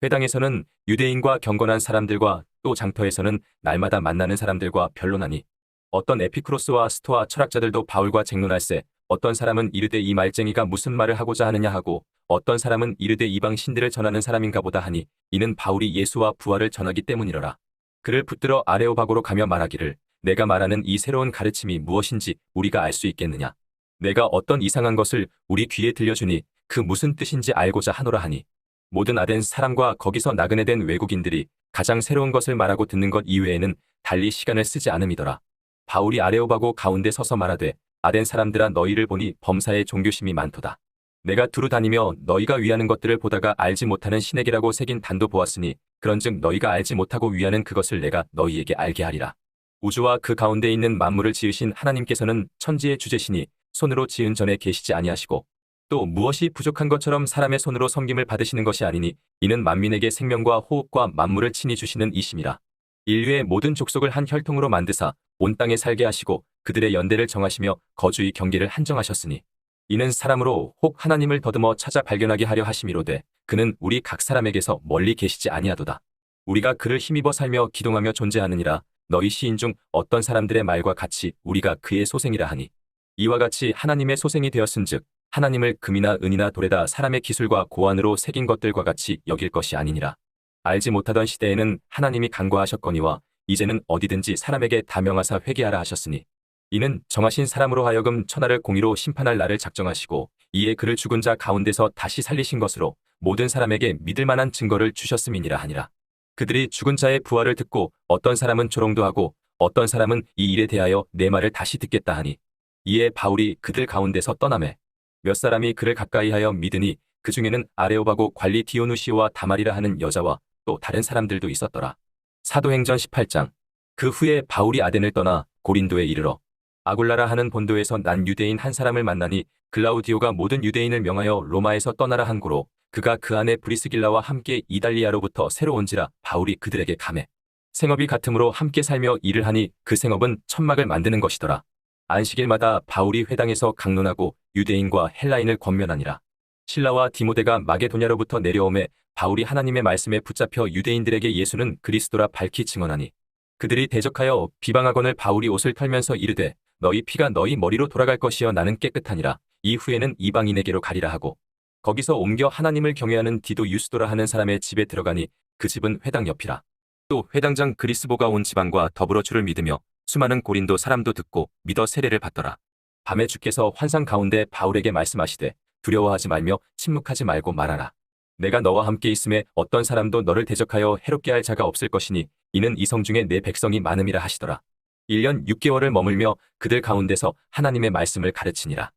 회당에서는 유대인과 경건한 사람들과 또 장터에서는 날마다 만나는 사람들과 변론하니 어떤 에피쿠로스와 스토아 철학자들도 바울과 쟁론할세 어떤 사람은 이르되 이 말쟁이가 무슨 말을 하고자 하느냐 하고 어떤 사람은 이르되 이방 신들을 전하는 사람인가 보다 하니 이는 바울이 예수와 부활을 전하기 때문이로라. 그를 붙들어 아레오바고로 가며 말하기를 내가 말하는 이 새로운 가르침이 무엇인지 우리가 알 수 있겠느냐. 내가 어떤 이상한 것을 우리 귀에 들려주니 그 무슨 뜻인지 알고자 하노라 하니 모든 아덴 사람과 거기서 나그네 된 외국인들이 가장 새로운 것을 말하고 듣는 것 이외에는 달리 시간을 쓰지 않음이더라. 바울이 아레오바고 가운데 서서 말하되 아덴 사람들아 너희를 보니 범사에 종교심이 많도다. 내가 두루 다니며 너희가 위하는 것들을 보다가 알지 못하는 신에게라고 새긴 단도 보았으니 그런즉 너희가 알지 못하고 위하는 그것을 내가 너희에게 알게 하리라. 우주와 그 가운데 있는 만물을 지으신 하나님께서는 천지의 주제시니 손으로 지은 전에 계시지 아니하시고 또 무엇이 부족한 것처럼 사람의 손으로 섬김을 받으시는 것이 아니니 이는 만민에게 생명과 호흡과 만물을 친히 주시는 이심이라. 인류의 모든 족속을 한 혈통으로 만드사 온 땅에 살게 하시고 그들의 연대를 정하시며 거주의 경계를 한정하셨으니 이는 사람으로 혹 하나님을 더듬어 찾아 발견하게 하려 하심이로되 그는 우리 각 사람에게서 멀리 계시지 아니하도다. 우리가 그를 힘입어 살며 기동하며 존재하느니라. 너희 시인 중 어떤 사람들의 말과 같이 우리가 그의 소생이라 하니 이와 같이 하나님의 소생이 되었은즉 하나님을 금이나 은이나 돌에다 사람의 기술과 고안으로 새긴 것들과 같이 여길 것이 아니니라. 알지 못하던 시대에는 하나님이 간과하셨거니와 이제는 어디든지 사람에게 다 명하사 회개하라 하셨으니 이는 정하신 사람으로 하여금 천하를 공의로 심판할 날을 작정하시고 이에 그를 죽은 자 가운데서 다시 살리신 것으로 모든 사람에게 믿을 만한 증거를 주셨음이니라 하니라. 그들이 죽은 자의 부활을 듣고 어떤 사람은 조롱도 하고 어떤 사람은 이 일에 대하여 내 말을 다시 듣겠다 하니 이에 바울이 그들 가운데서 떠나매 몇 사람이 그를 가까이하여 믿으니 그 중에는 아레오바고 관리 디오누시오와 다말이라 하는 여자와 또 다른 사람들도 있었더라. 사도행전 18장. 그 후에 바울이 아덴을 떠나 고린도에 이르러 아굴라라 하는 본도에서 난 유대인 한 사람을 만나니 글라우디오가 모든 유대인을 명하여 로마에서 떠나라 한 고로 그가 그 안에 브리스길라와 함께 이달리아로부터 새로 온지라 바울이 그들에게 가매 생업이 같으므로 함께 살며 일을 하니 그 생업은 천막을 만드는 것이더라. 안식일마다 바울이 회당에서 강론하고 유대인과 헬라인을 권면하니라. 실라와 디모데가 마게도냐로부터 내려오매 바울이 하나님의 말씀에 붙잡혀 유대인들에게 예수는 그리스도라 밝히 증언하니 그들이 대적하여 비방하거늘 바울이 옷을 털면서 이르되 너희 피가 너희 머리로 돌아갈 것이여 나는 깨끗하니라. 이후에는 이방인에게로 가리라 하고 거기서 옮겨 하나님을 경외하는 디도 유스도라 하는 사람의 집에 들어가니 그 집은 회당 옆이라. 또 회당장 그리스보가 온 지방과 더불어 주를 믿으며 수많은 고린도 사람도 듣고 믿어 세례를 받더라. 밤에 주께서 환상 가운데 바울에게 말씀하시되 두려워하지 말며 침묵하지 말고 말하라. 내가 너와 함께 있음에 어떤 사람도 너를 대적하여 해롭게 할 자가 없을 것이니 이는 이 성 중에 내 백성이 많음이라 하시더라. 1년 6개월을 머물며 그들 가운데서 하나님의 말씀을 가르치니라.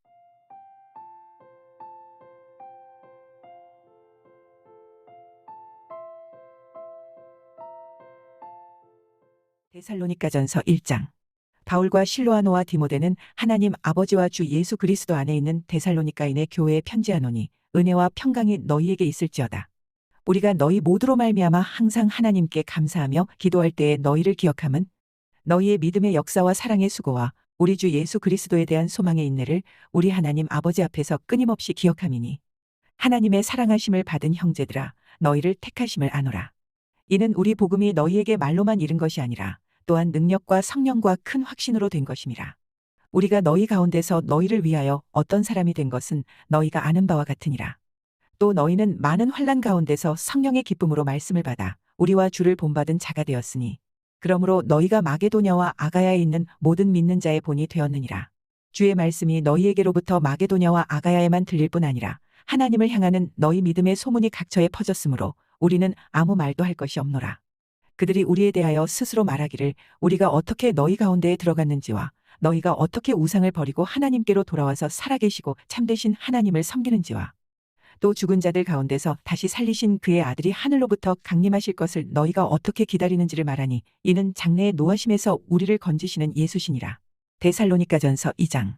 데살로니가전서 1장. 바울과 실로아노와 디모데는 하나님 아버지와 주 예수 그리스도 안에 있는 데살로니가인의 교회에 편지하노니 은혜와 평강이 너희에게 있을지어다. 우리가 너희 모두로 말미암아 항상 하나님께 감사하며 기도할 때에 너희를 기억함은 너희의 믿음의 역사와 사랑의 수고와 우리 주 예수 그리스도에 대한 소망의 인내를 우리 하나님 아버지 앞에서 끊임없이 기억함이니 하나님의 사랑하심을 받은 형제들아 너희를 택하심을 아노라. 이는 우리 복음이 너희에게 말로만 이른 것이 아니라 또한 능력과 성령과 큰 확신으로 된 것임이라. 우리가 너희 가운데서 너희를 위하여 어떤 사람이 된 것은 너희가 아는 바와 같으니라. 또 너희는 많은 환난 가운데서 성령의 기쁨으로 말씀을 받아 우리와 주를 본받은 자가 되었으니 그러므로 너희가 마게도냐와 아가야에 있는 모든 믿는 자의 본이 되었느니라. 주의 말씀이 너희에게로부터 마게도냐와 아가야에만 들릴 뿐 아니라 하나님을 향하는 너희 믿음의 소문이 각처에 퍼졌으므로 우리는 아무 말도 할 것이 없노라. 그들이 우리에 대하여 스스로 말하기를 우리가 어떻게 너희 가운데에 들어갔는지와 너희가 어떻게 우상을 버리고 하나님께로 돌아와서 살아계시고 참되신 하나님을 섬기는지와 또 죽은 자들 가운데서 다시 살리신 그의 아들이 하늘로부터 강림하실 것을 너희가 어떻게 기다리는지를 말하니 이는 장래의 노하심에서 우리를 건지시는 예수시니라. 데살로니가전서 2장.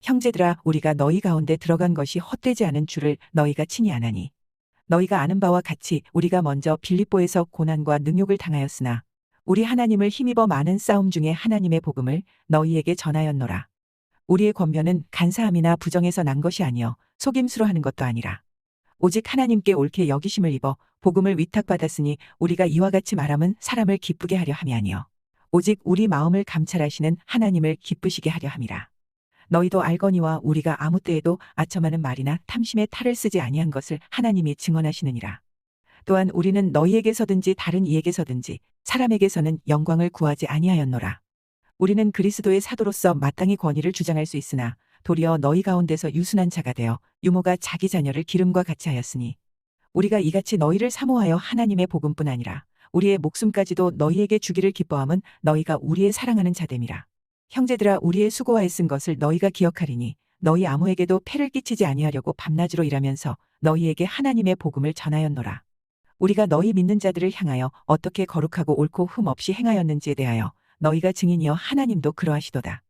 형제들아 우리가 너희 가운데 들어간 것이 헛되지 않은 줄을 너희가 친히 아나니 너희가 아는 바와 같이 우리가 먼저 빌립보에서 고난과 능욕을 당하였으나 우리 하나님을 힘입어 많은 싸움 중에 하나님의 복음을 너희에게 전하였노라. 우리의 권면은 간사함이나 부정에서 난 것이 아니요 속임수로 하는 것도 아니라 오직 하나님께 옳게 여기심을 입어 복음을 위탁받았으니 우리가 이와 같이 말함은 사람을 기쁘게 하려 함이 아니요 오직 우리 마음을 감찰하시는 하나님을 기쁘시게 하려 함이라. 너희도 알거니와 우리가 아무 때에도 아첨하는 말이나 탐심의 탈을 쓰지 아니한 것을 하나님이 증언하시느니라. 또한 우리는 너희에게서든지 다른 이에게서든지 사람에게서는 영광을 구하지 아니하였노라. 우리는 그리스도의 사도로서 마땅히 권위를 주장할 수 있으나 도리어 너희 가운데서 유순한 자가 되어 유모가 자기 자녀를 기름과 같이 하였으니 우리가 이같이 너희를 사모하여 하나님의 복음뿐 아니라 우리의 목숨까지도 너희에게 주기를 기뻐함은 너희가 우리의 사랑하는 자됨이라. 형제들아 우리의 수고와 애쓴 것을 너희가 기억하리니 너희 아무에게도 폐를 끼치지 아니하려고 밤낮으로 일하면서 너희에게 하나님의 복음을 전하였노라. 우리가 너희 믿는 자들을 향하여 어떻게 거룩하고 옳고 흠 없이 행하였는지에 대하여 너희가 증인이여 하나님도 그러하시도다.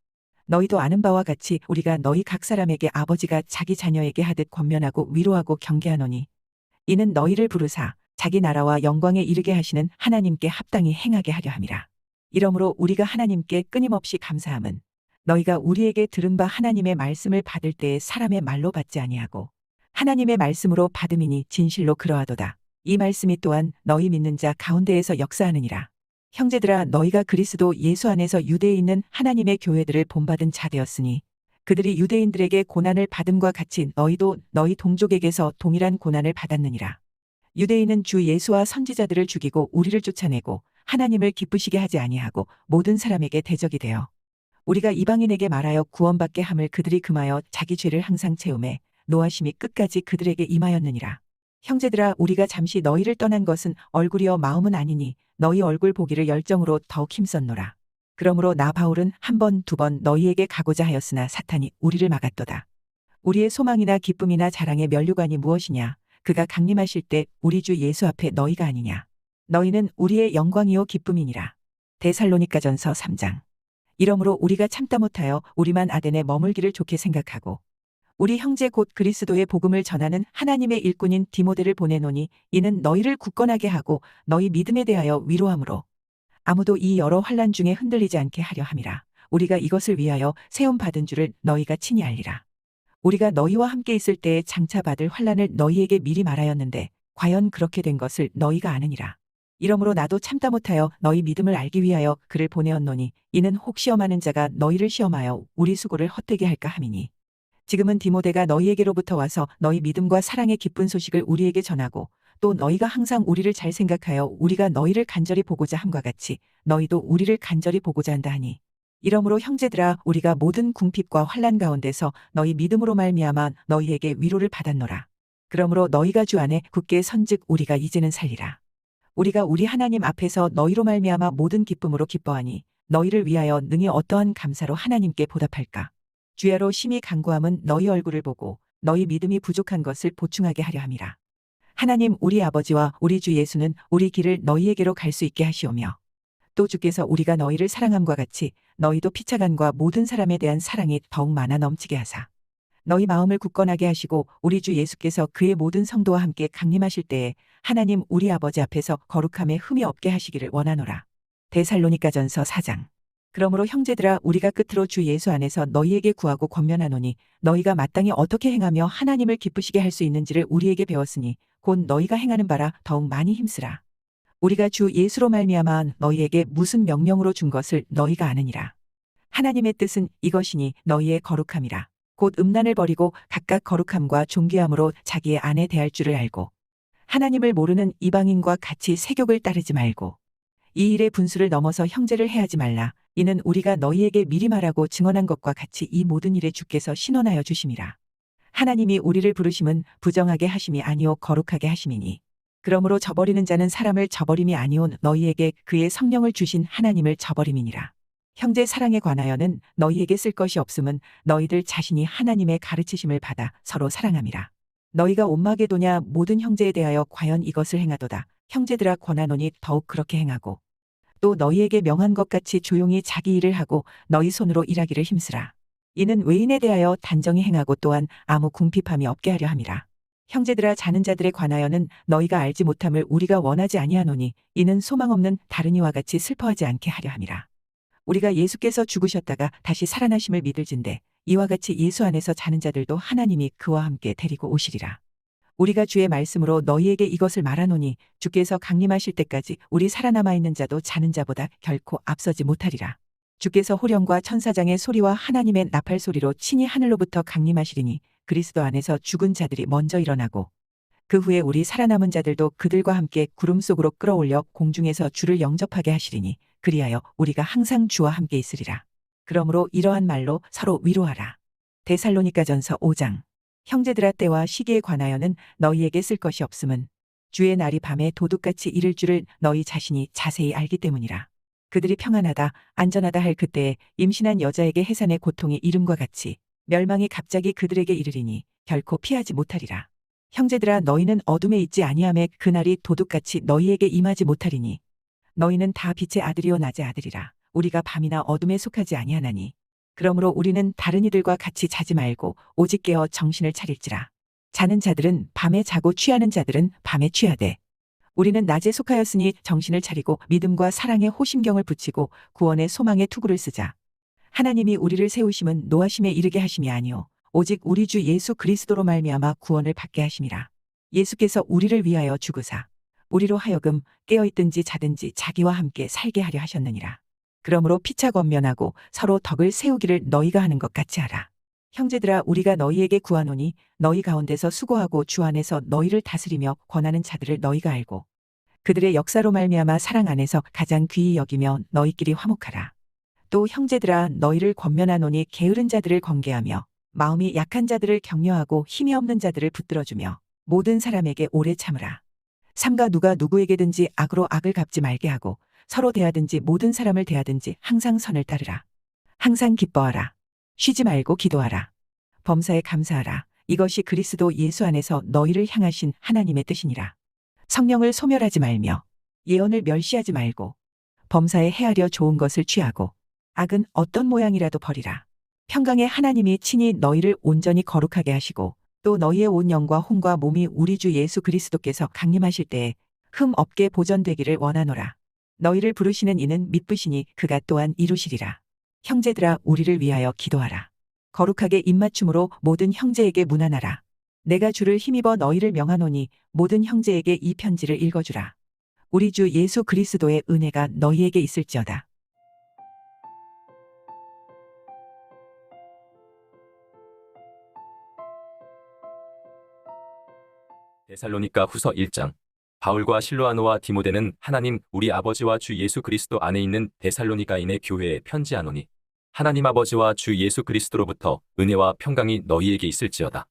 너희도 아는 바와 같이 우리가 너희 각 사람에게 아버지가 자기 자녀에게 하듯 권면하고 위로하고 경계하노니 이는 너희를 부르사 자기 나라와 영광에 이르게 하시는 하나님께 합당히 행하게 하려 함이라. 이러므로 우리가 하나님께 끊임없이 감사함은 너희가 우리에게 들은 바 하나님의 말씀을 받을 때에 사람의 말로 받지 아니하고 하나님의 말씀으로 받음이니 진실로 그러하도다. 이 말씀이 또한 너희 믿는 자 가운데에서 역사하느니라. 형제들아 너희가 그리스도 예수 안에서 유대에 있는 하나님의 교회들을 본받은 자 되었으니 그들이 유대인들에게 고난을 받음과 같이 너희도 너희 동족에게서 동일한 고난을 받았느니라. 유대인은 주 예수와 선지자들을 죽이고 우리를 쫓아내고 하나님을 기쁘시게 하지 아니하고 모든 사람에게 대적이 되어 우리가 이방인에게 말하여 구원받게 함을 그들이 금하여 자기 죄를 항상 채우매 노하심이 끝까지 그들에게 임하였느니라. 형제들아, 우리가 잠시 너희를 떠난 것은 얼굴이여 마음은 아니니 너희 얼굴 보기를 열정으로 더욱 힘썼노라. 그러므로 나 바울은 한 번, 두 번 너희에게 가고자 하였으나 사탄이 우리를 막았도다. 우리의 소망이나 기쁨이나 자랑의 면류관이 무엇이냐? 그가 강림하실 때 우리 주 예수 앞에 너희가 아니냐? 너희는 우리의 영광이요 기쁨이니라. 데살로니가전서 3장. 이러므로 우리가 참다 못하여 우리만 아덴에 머물기를 좋게 생각하고 우리 형제 곧 그리스도의 복음을 전하는 하나님의 일꾼인 디모데를 보내노니 이는 너희를 굳건하게 하고 너희 믿음에 대하여 위로함으로 아무도 이 여러 환난 중에 흔들리지 않게 하려 함이라. 우리가 이것을 위하여 세움 받은 줄을 너희가 친히 알리라. 우리가 너희와 함께 있을 때에 장차 받을 환난을 너희에게 미리 말하였는데 과연 그렇게 된 것을 너희가 아느니라. 이러므로 나도 참다 못하여 너희 믿음을 알기 위하여 그를 보내었노니 이는 혹 시험하는 자가 너희를 시험하여 우리 수고를 헛되게 할까 함이니 지금은 디모데가 너희에게로부터 와서 너희 믿음과 사랑의 기쁜 소식을 우리에게 전하고 또 너희가 항상 우리를 잘 생각하여 우리가 너희를 간절히 보고자 함과 같이 너희도 우리를 간절히 보고자 한다 하니 이러므로 형제들아, 우리가 모든 궁핍과 환난 가운데서 너희 믿음으로 말미암아 너희에게 위로를 받았노라. 그러므로 너희가 주 안에 굳게 선즉 우리가 이제는 살리라. 우리가 우리 하나님 앞에서 너희로 말미암아 모든 기쁨으로 기뻐하니 너희를 위하여 능히 어떠한 감사로 하나님께 보답할까? 주야로 심히 간구함은 너희 얼굴을 보고 너희 믿음이 부족한 것을 보충하게 하려 함이라. 하나님 우리 아버지와 우리 주 예수는 우리 길을 너희에게로 갈 수 있게 하시오며 또 주께서 우리가 너희를 사랑함과 같이 너희도 피차간과 모든 사람에 대한 사랑이 더욱 많아 넘치게 하사 너희 마음을 굳건하게 하시고 우리 주 예수께서 그의 모든 성도와 함께 강림하실 때에 하나님 우리 아버지 앞에서 거룩함에 흠이 없게 하시기를 원하노라. 데살로니가전서 4장. 그러므로 형제들아, 우리가 끝으로 주 예수 안에서 너희에게 구하고 권면하노니 너희가 마땅히 어떻게 행하며 하나님을 기쁘시게 할 수 있는지를 우리에게 배웠으니 곧 너희가 행하는 바라 더욱 많이 힘쓰라. 우리가 주 예수로 말미암아 너희에게 무슨 명령으로 준 것을 너희가 아느니라. 하나님의 뜻은 이것이니 너희의 거룩함이라. 곧 음란을 버리고 각각 거룩함과 존귀함으로 자기의 아내 대할 줄을 알고 하나님을 모르는 이방인과 같이 세욕을 따르지 말고 이 일의 분수를 넘어서 형제를 해하지 말라. 이는 우리가 너희에게 미리 말하고 증언한 것과 같이 이 모든 일에 주께서 신원하여 주심이라. 하나님이 우리를 부르심은 부정하게 하심이 아니오 거룩하게 하심이니 그러므로 저버리는 자는 사람을 저버림이 아니온 너희에게 그의 성령을 주신 하나님을 저버림이니라. 형제 사랑에 관하여는 너희에게 쓸 것이 없음은 너희들 자신이 하나님의 가르치심을 받아 서로 사랑함이라. 너희가 온마게도냐 모든 형제에 대하여 과연 이것을 행하도다. 형제들아, 권하노니 더욱 그렇게 행하고 또 너희에게 명한 것 같이 조용히 자기 일을 하고 너희 손으로 일하기를 힘쓰라. 이는 외인에 대하여 단정히 행하고 또한 아무 궁핍함이 없게 하려 함이라. 형제들아, 자는 자들에 관하여는 너희가 알지 못함을 우리가 원하지 아니하노니 이는 소망 없는 다른 이와 같이 슬퍼하지 않게 하려 함이라. 우리가 예수께서 죽으셨다가 다시 살아나심을 믿을진대 이와 같이 예수 안에서 자는 자들도 하나님이 그와 함께 데리고 오시리라. 우리가 주의 말씀으로 너희에게 이것을 말하노니 주께서 강림하실 때까지 우리 살아남아 있는 자도 자는 자보다 결코 앞서지 못하리라. 주께서 호령과 천사장의 소리와 하나님의 나팔 소리로 친히 하늘로부터 강림하시리니 그리스도 안에서 죽은 자들이 먼저 일어나고 그 후에 우리 살아남은 자들도 그들과 함께 구름 속으로 끌어올려 공중에서 주를 영접하게 하시리니 그리하여 우리가 항상 주와 함께 있으리라. 그러므로 이러한 말로 서로 위로하라. 데살로니가전서 5장. 형제들아, 때와 시기에 관하여는 너희에게 쓸 것이 없음은 주의 날이 밤에 도둑같이 이를 줄을 너희 자신이 자세히 알기 때문이라. 그들이 평안하다 안전하다 할 그때에 임신한 여자에게 해산의 고통이 이름과 같이 멸망이 갑자기 그들에게 이르리니 결코 피하지 못하리라. 형제들아, 너희는 어둠에 있지 아니하매 그날이 도둑같이 너희에게 임하지 못하리니 너희는 다 빛의 아들이요 낮의 아들이라. 우리가 밤이나 어둠에 속하지 아니하나니 그러므로 우리는 다른 이들과 같이 자지 말고 오직 깨어 정신을 차릴지라. 자는 자들은 밤에 자고 취하는 자들은 밤에 취하되 우리는 낮에 속하였으니 정신을 차리고 믿음과 사랑에 호심경을 붙이고 구원의 소망에 투구를 쓰자. 하나님이 우리를 세우심은 노하심에 이르게 하심이 아니오 오직 우리 주 예수 그리스도로 말미암아 구원을 받게 하심이라. 예수께서 우리를 위하여 죽으사 우리로 하여금 깨어있든지 자든지 자기와 함께 살게 하려 하셨느니라. 그러므로 피차 권면하고 서로 덕을 세우기를 너희가 하는 것 같이 하라. 형제들아, 우리가 너희에게 구하노니 너희 가운데서 수고하고 주 안에서 너희를 다스리며 권하는 자들을 너희가 알고 그들의 역사로 말미암아 사랑 안에서 가장 귀히 여기며 너희끼리 화목하라. 또 형제들아 너희를 권면하노니 게으른 자들을 권계하며 마음이 약한 자들을 격려하고 힘이 없는 자들을 붙들어주며 모든 사람에게 오래 참으라. 삼가 누가 누구에게든지 악으로 악을 갚지 말게 하고 서로 대하든지 모든 사람을 대하든지 항상 선을 따르라. 항상 기뻐하라. 쉬지 말고 기도하라. 범사에 감사하라. 이것이 그리스도 예수 안에서 너희를 향하신 하나님의 뜻이니라. 성령을 소멸하지 말며 예언을 멸시하지 말고 범사에 헤아려 좋은 것을 취하고 악은 어떤 모양이라도 버리라. 평강의 하나님이 친히 너희를 온전히 거룩하게 하시고 또 너희의 온 영과 혼과 몸이 우리 주 예수 그리스도께서 강림하실 때에 흠 없게 보전되기를 원하노라. 너희를 부르시는 이는 미쁘시니 그가 또한 이루시리라. 형제들아 우리를 위하여 기도하라. 거룩하게 입맞춤으로 모든 형제에게 문안하라. 내가 주를 힘입어 너희를 명하노니 모든 형제에게 이 편지를 읽어주라. 우리 주 예수 그리스도의 은혜가 너희에게 있을지어다. 데살로니가 후서 1장. 바울과 실로아노와 디모데는 하나님 우리 아버지와 주 예수 그리스도 안에 있는 데살로니가인의 교회에 편지하노니 하나님 아버지와 주 예수 그리스도로부터 은혜와 평강이 너희에게 있을지어다.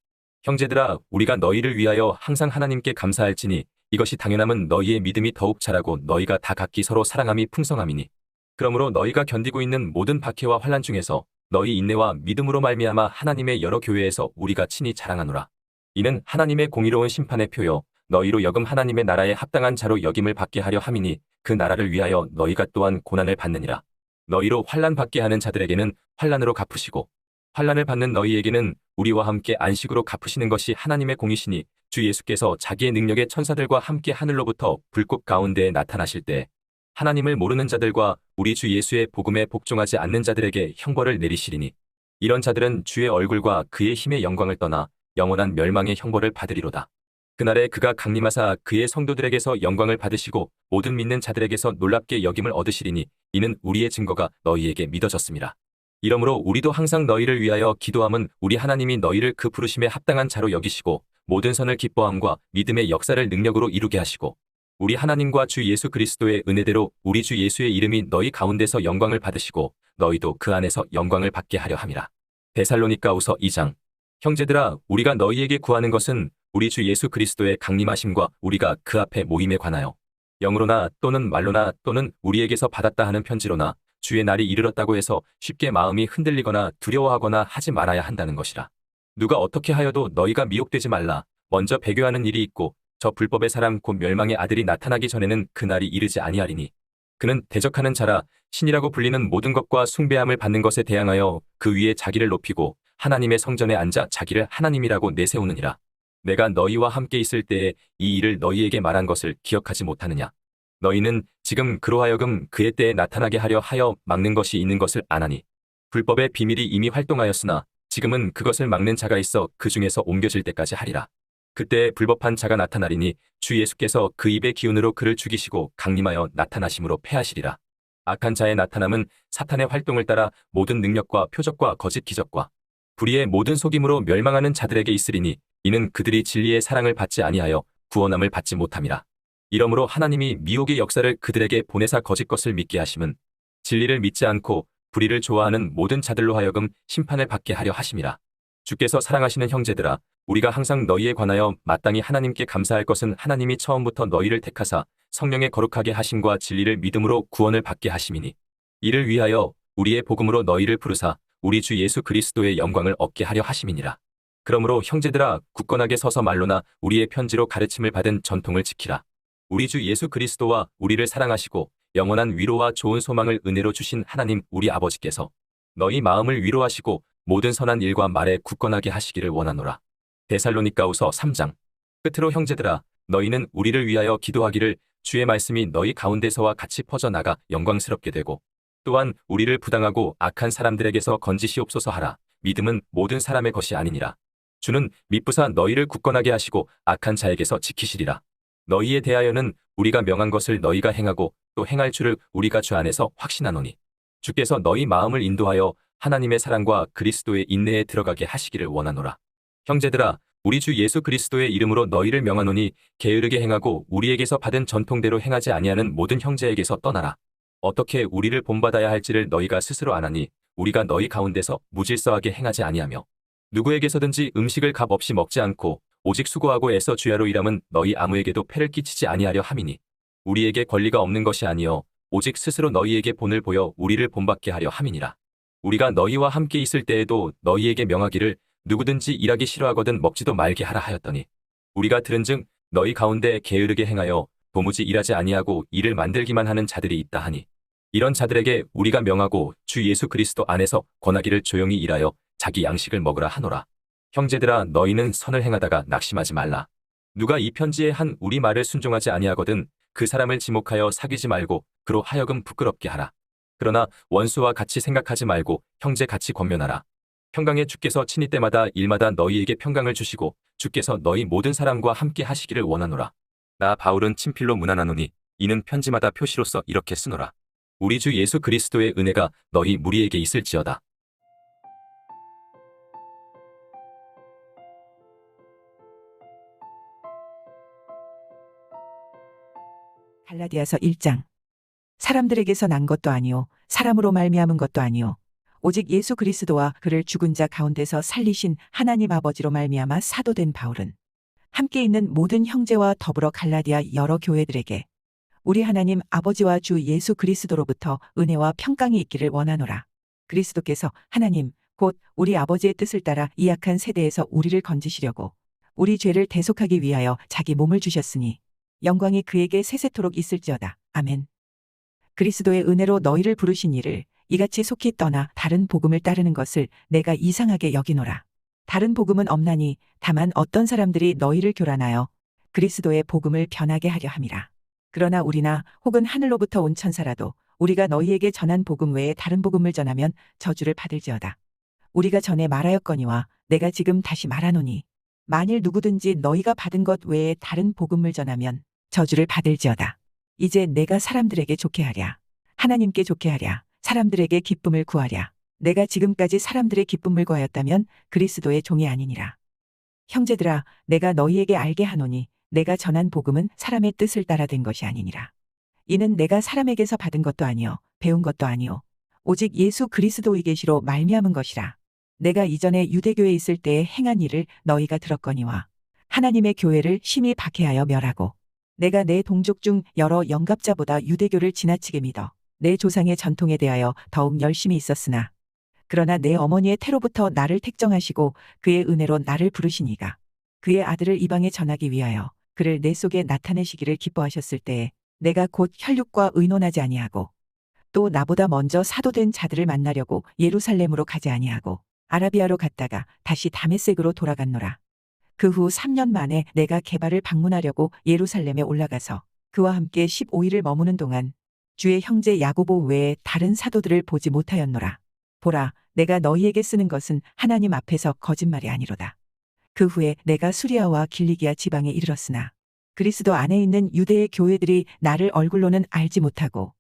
형제들아 우리가 너희를 위하여 항상 하나님께 감사할지니 이것이 당연함은 너희의 믿음이 더욱 자라고 너희가 다 각기 서로 사랑함이 풍성함이니 그러므로 너희가 견디고 있는 모든 박해와 환난 중에서 너희 인내와 믿음으로 말미암아 하나님의 여러 교회에서 우리가 친히 자랑하노라. 이는 하나님의 공의로운 심판의 표요 너희로 여금 하나님의 나라에 합당한 자로 여김을 받게 하려 함이니 그 나라를 위하여 너희가 또한 고난을 받느니라. 너희로 환난 받게 하는 자들에게는 환난으로 갚으시고 환난을 받는 너희에게는 우리와 함께 안식으로 갚으시는 것이 하나님의 공이시니 주 예수께서 자기의 능력의 천사들과 함께 하늘로부터 불꽃 가운데에 나타나실 때 하나님을 모르는 자들과 우리 주 예수의 복음에 복종하지 않는 자들에게 형벌을 내리시리니 이런 자들은 주의 얼굴과 그의 힘의 영광을 떠나 영원한 멸망의 형벌을 받으리로다. 그날에 그가 강림하사 그의 성도들에게서 영광을 받으시고 모든 믿는 자들에게서 놀랍게 여김을 얻으시리니 이는 우리의 증거가 너희에게 믿어졌음이라. 이러므로 우리도 항상 너희를 위하여 기도함은 우리 하나님이 너희를 그 부르심에 합당한 자로 여기시고 모든 선을 기뻐함과 믿음의 역사를 능력으로 이루게 하시고 우리 하나님과 주 예수 그리스도의 은혜대로 우리 주 예수의 이름이 너희 가운데서 영광을 받으시고 너희도 그 안에서 영광을 받게 하려 함이라. 데살로니가후서 2장. 형제들아 우리가 너희에게 구하는 것은 우리 주 예수 그리스도의 강림하심과 우리가 그 앞에 모임에 관하여 영으로나 또는 말로나 또는 우리에게서 받았다 하는 편지로나 주의 날이 이르렀다고 해서 쉽게 마음이 흔들리거나 두려워하거나 하지 말아야 한다는 것이라. 누가 어떻게 하여도 너희가 미혹되지 말라. 먼저 배교하는 일이 있고 저 불법의 사람 곧 멸망의 아들이 나타나기 전에는 그 날이 이르지 아니하리니 그는 대적하는 자라 신이라고 불리는 모든 것과 숭배함을 받는 것에 대항하여 그 위에 자기를 높이고 하나님의 성전에 앉아 자기를 하나님이라고 내세우느니라. 내가 너희와 함께 있을 때에 이 일을 너희에게 말한 것을 기억하지 못하느냐. 너희는 지금 그로 하여금 그의 때에 나타나게 하려 하여 막는 것이 있는 것을 아나니 불법의 비밀이 이미 활동하였으나 지금은 그것을 막는 자가 있어 그 중에서 옮겨질 때까지 하리라. 그때 불법한 자가 나타나리니 주 예수께서 그 입의 기운으로 그를 죽이시고 강림하여 나타나심으로 패하시리라. 악한 자의 나타남은 사탄의 활동을 따라 모든 능력과 표적과 거짓 기적과 불의의 모든 속임으로 멸망하는 자들에게 있으리니 이는 그들이 진리의 사랑을 받지 아니하여 구원함을 받지 못함이라. 이러므로 하나님이 미혹의 역사를 그들에게 보내사 거짓 것을 믿게 하심은 진리를 믿지 않고 불의를 좋아하는 모든 자들로 하여금 심판을 받게 하려 하심이라. 주께서 사랑하시는 형제들아 우리가 항상 너희에 관하여 마땅히 하나님께 감사할 것은 하나님이 처음부터 너희를 택하사 성령의 거룩하게 하심과 진리를 믿음으로 구원을 받게 하심이니 이를 위하여 우리의 복음으로 너희를 부르사 우리 주 예수 그리스도의 영광을 얻게 하려 하심이니라. 그러므로 형제들아 굳건하게 서서 말로나 우리의 편지로 가르침을 받은 전통을 지키라. 우리 주 예수 그리스도와 우리를 사랑하시고 영원한 위로와 좋은 소망을 은혜로 주신 하나님 우리 아버지께서 너희 마음을 위로하시고 모든 선한 일과 말에 굳건하게 하시기를 원하노라. 데살로니가후서 3장. 끝으로 형제들아 너희는 우리를 위하여 기도하기를 주의 말씀이 너희 가운데서와 같이 퍼져나가 영광스럽게 되고 또한 우리를 부당하고 악한 사람들에게서 건지시옵소서 하라. 믿음은 모든 사람의 것이 아니니라. 주는 미쁘사 너희를 굳건하게 하시고 악한 자에게서 지키시리라. 너희에 대하여는 우리가 명한 것을 너희가 행하고 또 행할 줄을 우리가 주 안에서 확신하노니 주께서 너희 마음을 인도하여 하나님의 사랑과 그리스도의 인내에 들어가게 하시기를 원하노라. 형제들아 우리 주 예수 그리스도의 이름으로 너희를 명하노니 게으르게 행하고 우리에게서 받은 전통대로 행하지 아니하는 모든 형제에게서 떠나라. 어떻게 우리를 본받아야 할지를 너희가 스스로 아나니 우리가 너희 가운데서 무질서하게 행하지 아니하며 누구에게서든지 음식을 값 없이 먹지 않고 오직 수고하고 애써 주야로 일함은 너희 아무에게도 폐를 끼치지 아니하려 함이니 우리에게 권리가 없는 것이 아니요 오직 스스로 너희에게 본을 보여 우리를 본받게 하려 함이니라. 우리가 너희와 함께 있을 때에도 너희에게 명하기를 누구든지 일하기 싫어하거든 먹지도 말게 하라 하였더니 우리가 들은즉 너희 가운데 게으르게 행하여 도무지 일하지 아니하고 일을 만들기만 하는 자들이 있다 하니 이런 자들에게 우리가 명하고 주 예수 그리스도 안에서 권하기를 조용히 일하여 자기 양식을 먹으라 하노라. 형제들아 너희는 선을 행하다가 낙심하지 말라. 누가 이 편지에 한 우리 말을 순종하지 아니하거든 그 사람을 지목하여 사귀지 말고 그로 하여금 부끄럽게 하라. 그러나 원수와 같이 생각하지 말고 형제 같이 권면하라. 평강의 주께서 친히 때마다 일마다 너희에게 평강을 주시고 주께서 너희 모든 사람과 함께 하시기를 원하노라. 나 바울은 친필로 문안하노니 이는 편지마다 표시로서 이렇게 쓰노라. 우리 주 예수 그리스도의 은혜가 너희 무리에게 있을지어다. 갈라디아서 1장. 사람들에게서 난 것도 아니요 사람으로 말미암은 것도 아니요 오직 예수 그리스도와 그를 죽은 자 가운데서 살리신 하나님 아버지로 말미암아 사도된 바울은 함께 있는 모든 형제와 더불어 갈라디아 여러 교회들에게 우리 하나님 아버지와 주 예수 그리스도로부터 은혜와 평강이 있기를 원하노라. 그리스도께서 하나님 곧 우리 아버지의 뜻을 따라 이 악한 세대에서 우리를 건지시려고 우리 죄를 대속하기 위하여 자기 몸을 주셨으니 영광이 그에게 세세토록 있을지어다. 아멘. 그리스도의 은혜로 너희를 부르신 이를 이같이 속히 떠나 다른 복음을 따르는 것을 내가 이상하게 여기노라. 다른 복음은 없나니 다만 어떤 사람들이 너희를 교란하여 그리스도의 복음을 변하게 하려 함이라. 그러나 우리나 혹은 하늘로부터 온 천사라도 우리가 너희에게 전한 복음 외에 다른 복음을 전하면 저주를 받을지어다. 우리가 전에 말하였거니와 내가 지금 다시 말하노니 만일 누구든지 너희가 받은 것 외에 다른 복음을 전하면 저주를 받을지어다. 이제 내가 사람들에게 좋게 하랴. 하나님께 좋게 하랴. 사람들에게 기쁨을 구하랴. 내가 지금까지 사람들의 기쁨을 구하였다면 그리스도의 종이 아니니라. 형제들아, 내가 너희에게 알게 하노니 내가 전한 복음은 사람의 뜻을 따라 된 것이 아니니라. 이는 내가 사람에게서 받은 것도 아니요 배운 것도 아니요 오직 예수 그리스도의 계시로 말미암은 것이라. 내가 이전에 유대교에 있을 때에 행한 일을 너희가 들었거니와 하나님의 교회를 심히 박해하여 멸하고 내가 내 동족 중 여러 영갑자보다 유대교를 지나치게 믿어 내 조상의 전통에 대하여 더욱 열심히 있었으나 그러나 내 어머니의 태로부터 나를 택정하시고 그의 은혜로 나를 부르시니가 그의 아들을 이방에 전하기 위하여 그를 내 속에 나타내시기를 기뻐하셨을 때에 내가 곧 혈육과 의논하지 아니하고 또 나보다 먼저 사도된 자들을 만나려고 예루살렘으로 가지 아니하고 아라비아로 갔다가 다시 다메섹으로 돌아갔노라. 그 후 3년 만에 내가 게바를 방문하려고 예루살렘에 올라가서 그와 함께 15일을 머무는 동안 주의 형제 야고보 외에 다른 사도들을 보지 못하였노라. 보라, 내가 너희에게 쓰는 것은 하나님 앞에서 거짓말이 아니로다. 그 후에 내가 수리아와 길리기아 지방에 이르렀으나 그리스도 안에 있는 유대의 교회들이 나를 얼굴로는 알지 못하고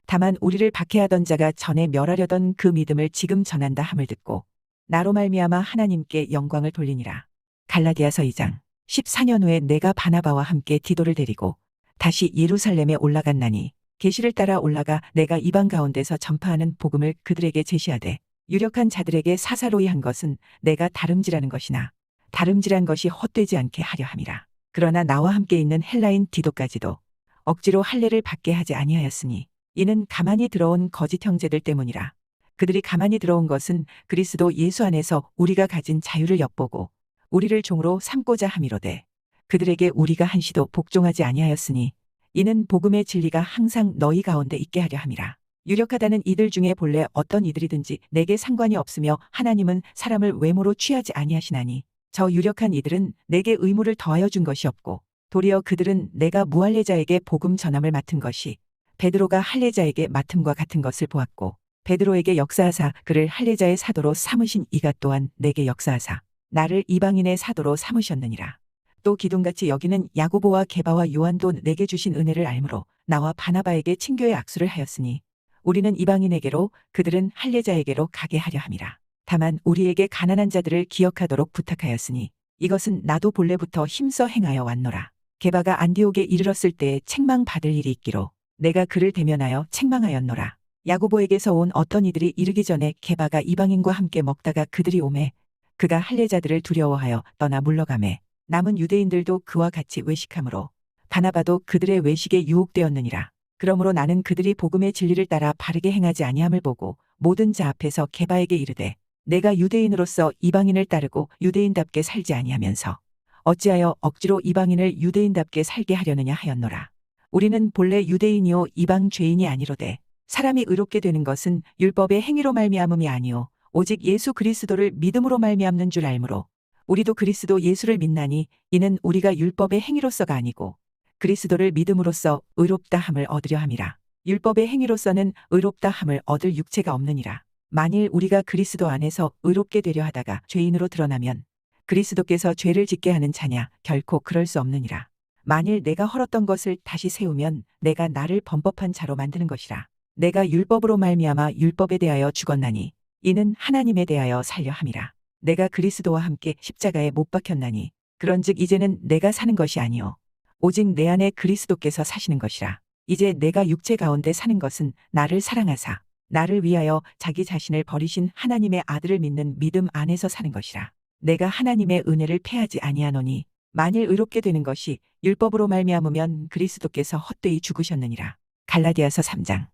다만 우리를 박해하던 자가 전에 멸하려던 그 믿음을 지금 전한다 함을 듣고 나로 말미암아 하나님께 영광을 돌리니라. 갈라디아서 2장. 14년 후에 내가 바나바와 함께 디도를 데리고 다시 예루살렘에 올라갔나니 계시를 따라 올라가 내가 이방 가운데서 전파하는 복음을 그들에게 제시하되 유력한 자들에게 사사로이 한 것은 내가 다름질하는 것이나 다름질한 것이 헛되지 않게 하려 함이라. 그러나 나와 함께 있는 헬라인 디도까지도 억지로 할례를 받게 하지 아니하였으니 이는 가만히 들어온 거짓 형제들 때문이라. 그들이 가만히 들어온 것은 그리스도 예수 안에서 우리가 가진 자유를 엿보고 우리를 종으로 삼고자 함이로되 그들에게 우리가 한시도 복종하지 아니하였으니 이는 복음의 진리가 항상 너희 가운데 있게 하려 함이라. 유력하다는 이들 중에 본래 어떤 이들이든지 내게 상관이 없으며 하나님은 사람을 외모로 취하지 아니하시나니 저 유력한 이들은 내게 의무를 더하여 준 것이 없고 도리어 그들은 내가 무할례자에게 복음 전함을 맡은 것이 베드로가 할례자에게 맡음과 같은 것을 보았고 베드로에게 역사하사 그를 할례자의 사도로 삼으신 이가 또한 내게 역사하사 나를 이방인의 사도로 삼으셨느니라. 또 기둥같이 여기는 야고보와 게바와 요한도 내게 주신 은혜를 알므로 나와 바나바에게 친교의 악수를 하였으니 우리는 이방인에게로 그들은 할례자에게로 가게 하려 함이라. 다만 우리에게 가난한 자들을 기억하도록 부탁하였으니 이것은 나도 본래부터 힘써 행하여 왔노라. 게바가 안디옥에 이르렀을 때에 책망받을 일이 있기로 내가 그를 대면하여 책망하였노라. 야고보에게서 온 어떤 이들이 이르기 전에 게바가 이방인과 함께 먹다가 그들이 오매 그가 할례자들을 두려워하여 떠나 물러가매 남은 유대인들도 그와 같이 외식함으로 바나바도 그들의 외식에 유혹되었느니라. 그러므로 나는 그들이 복음의 진리를 따라 바르게 행하지 아니함을 보고 모든 자 앞에서 게바에게 이르되 내가 유대인으로서 이방인을 따르고 유대인답게 살지 아니하면서 어찌하여 억지로 이방인을 유대인답게 살게 하려느냐 하였노라. 우리는 본래 유대인이요 이방 죄인이 아니로되 사람이 의롭게 되는 것은 율법의 행위로 말미암음이 아니요 오직 예수 그리스도를 믿음으로 말미암는 줄 알므로 우리도 그리스도 예수를 믿나니 이는 우리가 율법의 행위로서가 아니고 그리스도를 믿음으로써 의롭다 함을 얻으려 함이라. 율법의 행위로서는 의롭다 함을 얻을 육체가 없느니라. 만일 우리가 그리스도 안에서 의롭게 되려 하다가 죄인으로 드러나면 그리스도께서 죄를 짓게 하는 자냐? 결코 그럴 수 없느니라. 만일 내가 헐었던 것을 다시 세우면 내가 나를 범법한 자로 만드는 것이라. 내가 율법으로 말미암아 율법에 대하여 죽었나니 이는 하나님에 대하여 살려 함이라. 내가 그리스도와 함께 십자가에 못 박혔나니 그런즉 이제는 내가 사는 것이 아니요 오직 내 안에 그리스도께서 사시는 것이라. 이제 내가 육체 가운데 사는 것은 나를 사랑하사 나를 위하여 자기 자신을 버리신 하나님의 아들을 믿는 믿음 안에서 사는 것이라. 내가 하나님의 은혜를 패하지 아니하노니 만일 의롭게 되는 것이 율법으로 말미암으면 그리스도께서 헛되이 죽으셨느니라. 갈라디아서 3장.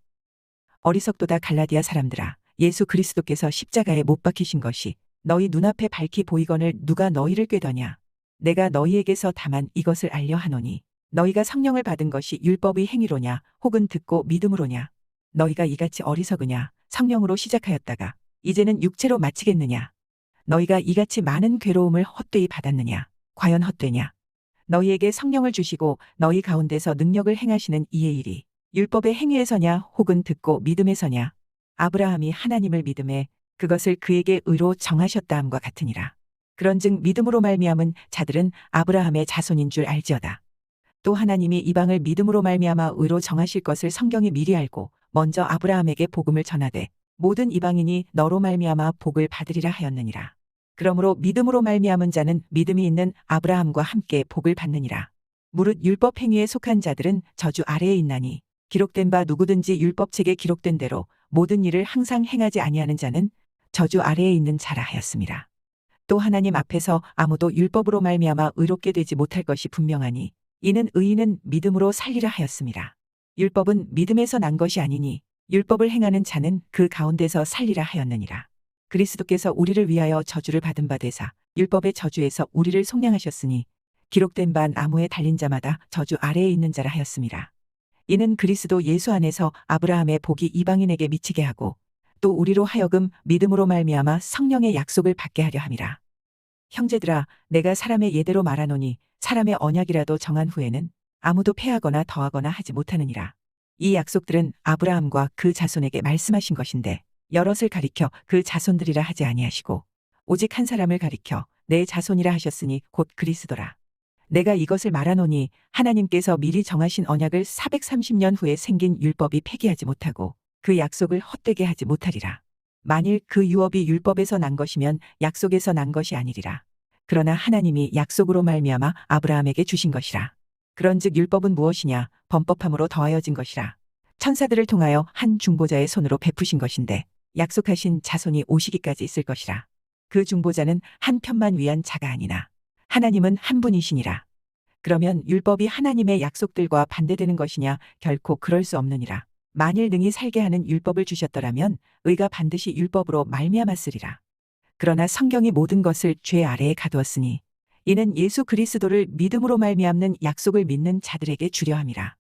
어리석도다 갈라디아 사람들아, 예수 그리스도께서 십자가에 못 박히신 것이 너희 눈앞에 밝히 보이거늘 누가 너희를 꾀더냐. 내가 너희에게서 다만 이것을 알려 하노니 너희가 성령을 받은 것이 율법의 행위로냐 혹은 듣고 믿음으로냐. 너희가 이같이 어리석으냐. 성령으로 시작하였다가 이제는 육체로 마치겠느냐. 너희가 이같이 많은 괴로움을 헛되이 받았느냐. 과연 헛되냐. 너희에게 성령을 주시고 너희 가운데서 능력을 행하시는 이의 일이 율법의 행위에서냐 혹은 듣고 믿음에서냐. 아브라함이 하나님을 믿음에 그것을 그에게 의로 정하셨다 함과 같으니라. 그런즉 믿음으로 말미암은 자들은 아브라함의 자손인 줄 알지어다. 또 하나님이 이방을 믿음으로 말미암아 의로 정하실 것을 성경이 미리 알고 먼저 아브라함에게 복음을 전하되 모든 이방인이 너로 말미암아 복을 받으리라 하였느니라. 그러므로 믿음으로 말미암은 자는 믿음이 있는 아브라함과 함께 복을 받느니라. 무릇 율법 행위에 속한 자들은 저주 아래에 있나니 기록된 바 누구든지 율법책에 기록된 대로 모든 일을 항상 행하지 아니하는 자는 저주 아래에 있는 자라 하였습니다. 또 하나님 앞에서 아무도 율법으로 말미암아 의롭게 되지 못할 것이 분명하니 이는 의인은 믿음으로 살리라 하였습니다. 율법은 믿음에서 난 것이 아니니 율법을 행하는 자는 그 가운데서 살리라 하였느니라. 그리스도께서 우리를 위하여 저주를 받은 바 되사 율법의 저주에서 우리를 속량하셨으니 기록된 바 나무에 달린 자마다 저주 아래에 있는 자라 하였습니다. 이는 그리스도 예수 안에서 아브라함의 복이 이방인에게 미치게 하고 또 우리로 하여금 믿음으로 말미암아 성령의 약속을 받게 하려 함이라. 형제들아, 내가 사람의 예대로 말하노니 사람의 언약이라도 정한 후에는 아무도 패하거나 더하거나 하지 못하느니라. 이 약속들은 아브라함과 그 자손에게 말씀하신 것인데 여럿을 가리켜 그 자손들이라 하지 아니하시고 오직 한 사람을 가리켜 내 자손이라 하셨으니 곧 그리스도라. 내가 이것을 말하노니 하나님께서 미리 정하신 언약을 430년 후에 생긴 율법이 폐기하지 못하고 그 약속을 헛되게 하지 못하리라. 만일 그 유업이 율법에서 난 것이면 약속에서 난 것이 아니리라. 그러나 하나님이 약속으로 말미암아 아브라함에게 주신 것이라. 그런즉 율법은 무엇이냐? 범법함으로 더하여진 것이라. 천사들을 통하여 한 중보자의 손으로 베푸신 것인데 약속하신 자손이 오시기까지 있을 것이라. 그 중보자는 한 편만 위한 자가 아니나 하나님은 한 분이시니라. 그러면 율법이 하나님의 약속들과 반대되는 것이냐? 결코 그럴 수 없느니라. 만일 능히 살게 하는 율법을 주셨더라면 의가 반드시 율법으로 말미암았으리라. 그러나 성경이 모든 것을 죄 아래에 가두었으니 이는 예수 그리스도를 믿음으로 말미암는 약속을 믿는 자들에게 주려 함이라.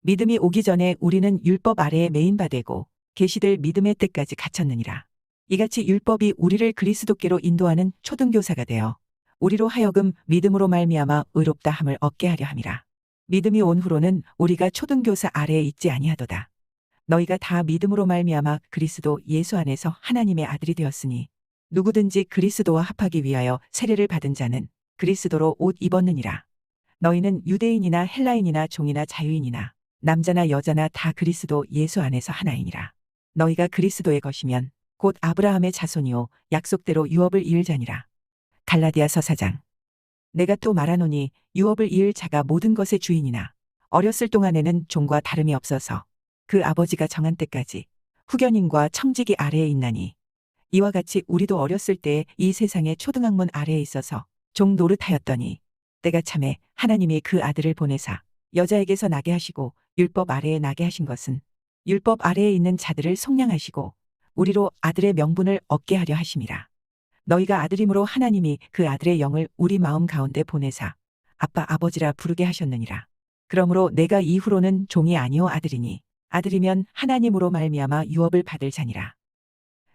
믿음이 오기 전에 우리는 율법 아래에 매인 바 되고 계시될 믿음의 때까지 갇혔느니라. 이같이 율법이 우리를 그리스도께로 인도하는 초등교사가 되어 우리로 하여금 믿음으로 말미암아 의롭다 함을 얻게 하려 함이라. 믿음이 온 후로는 우리가 초등교사 아래에 있지 아니하도다. 너희가 다 믿음으로 말미암아 그리스도 예수 안에서 하나님의 아들이 되었으니 누구든지 그리스도와 합하기 위하여 세례를 받은 자는 그리스도로 옷 입었느니라. 너희는 유대인이나 헬라인이나 종이나 자유인이나 남자나 여자나 다 그리스도 예수 안에서 하나이니라. 너희가 그리스도의 것이면 곧 아브라함의 자손이요 약속대로 유업을 이을 자니라. 갈라디아서 4장. 내가 또 말하노니 유업을 이을 자가 모든 것의 주인이나 어렸을 동안에는 종과 다름이 없어서 그 아버지가 정한 때까지 후견인과 청지기 아래에 있나니 이와 같이 우리도 어렸을 때 이 세상의 초등학문 아래에 있어서 종 노릇하였더니 때가 참에 하나님이 그 아들을 보내사 여자에게서 나게 하시고 율법 아래에 나게 하신 것은 율법 아래에 있는 자들을 속량하시고 우리로 아들의 명분을 얻게 하려 하심이라. 너희가 아들임으로 하나님이 그 아들의 영을 우리 마음 가운데 보내사 아빠 아버지라 부르게 하셨느니라. 그러므로 내가 이후로는 종이 아니요 아들이니 아들이면 하나님으로 말미암아 유업을 받을 자니라.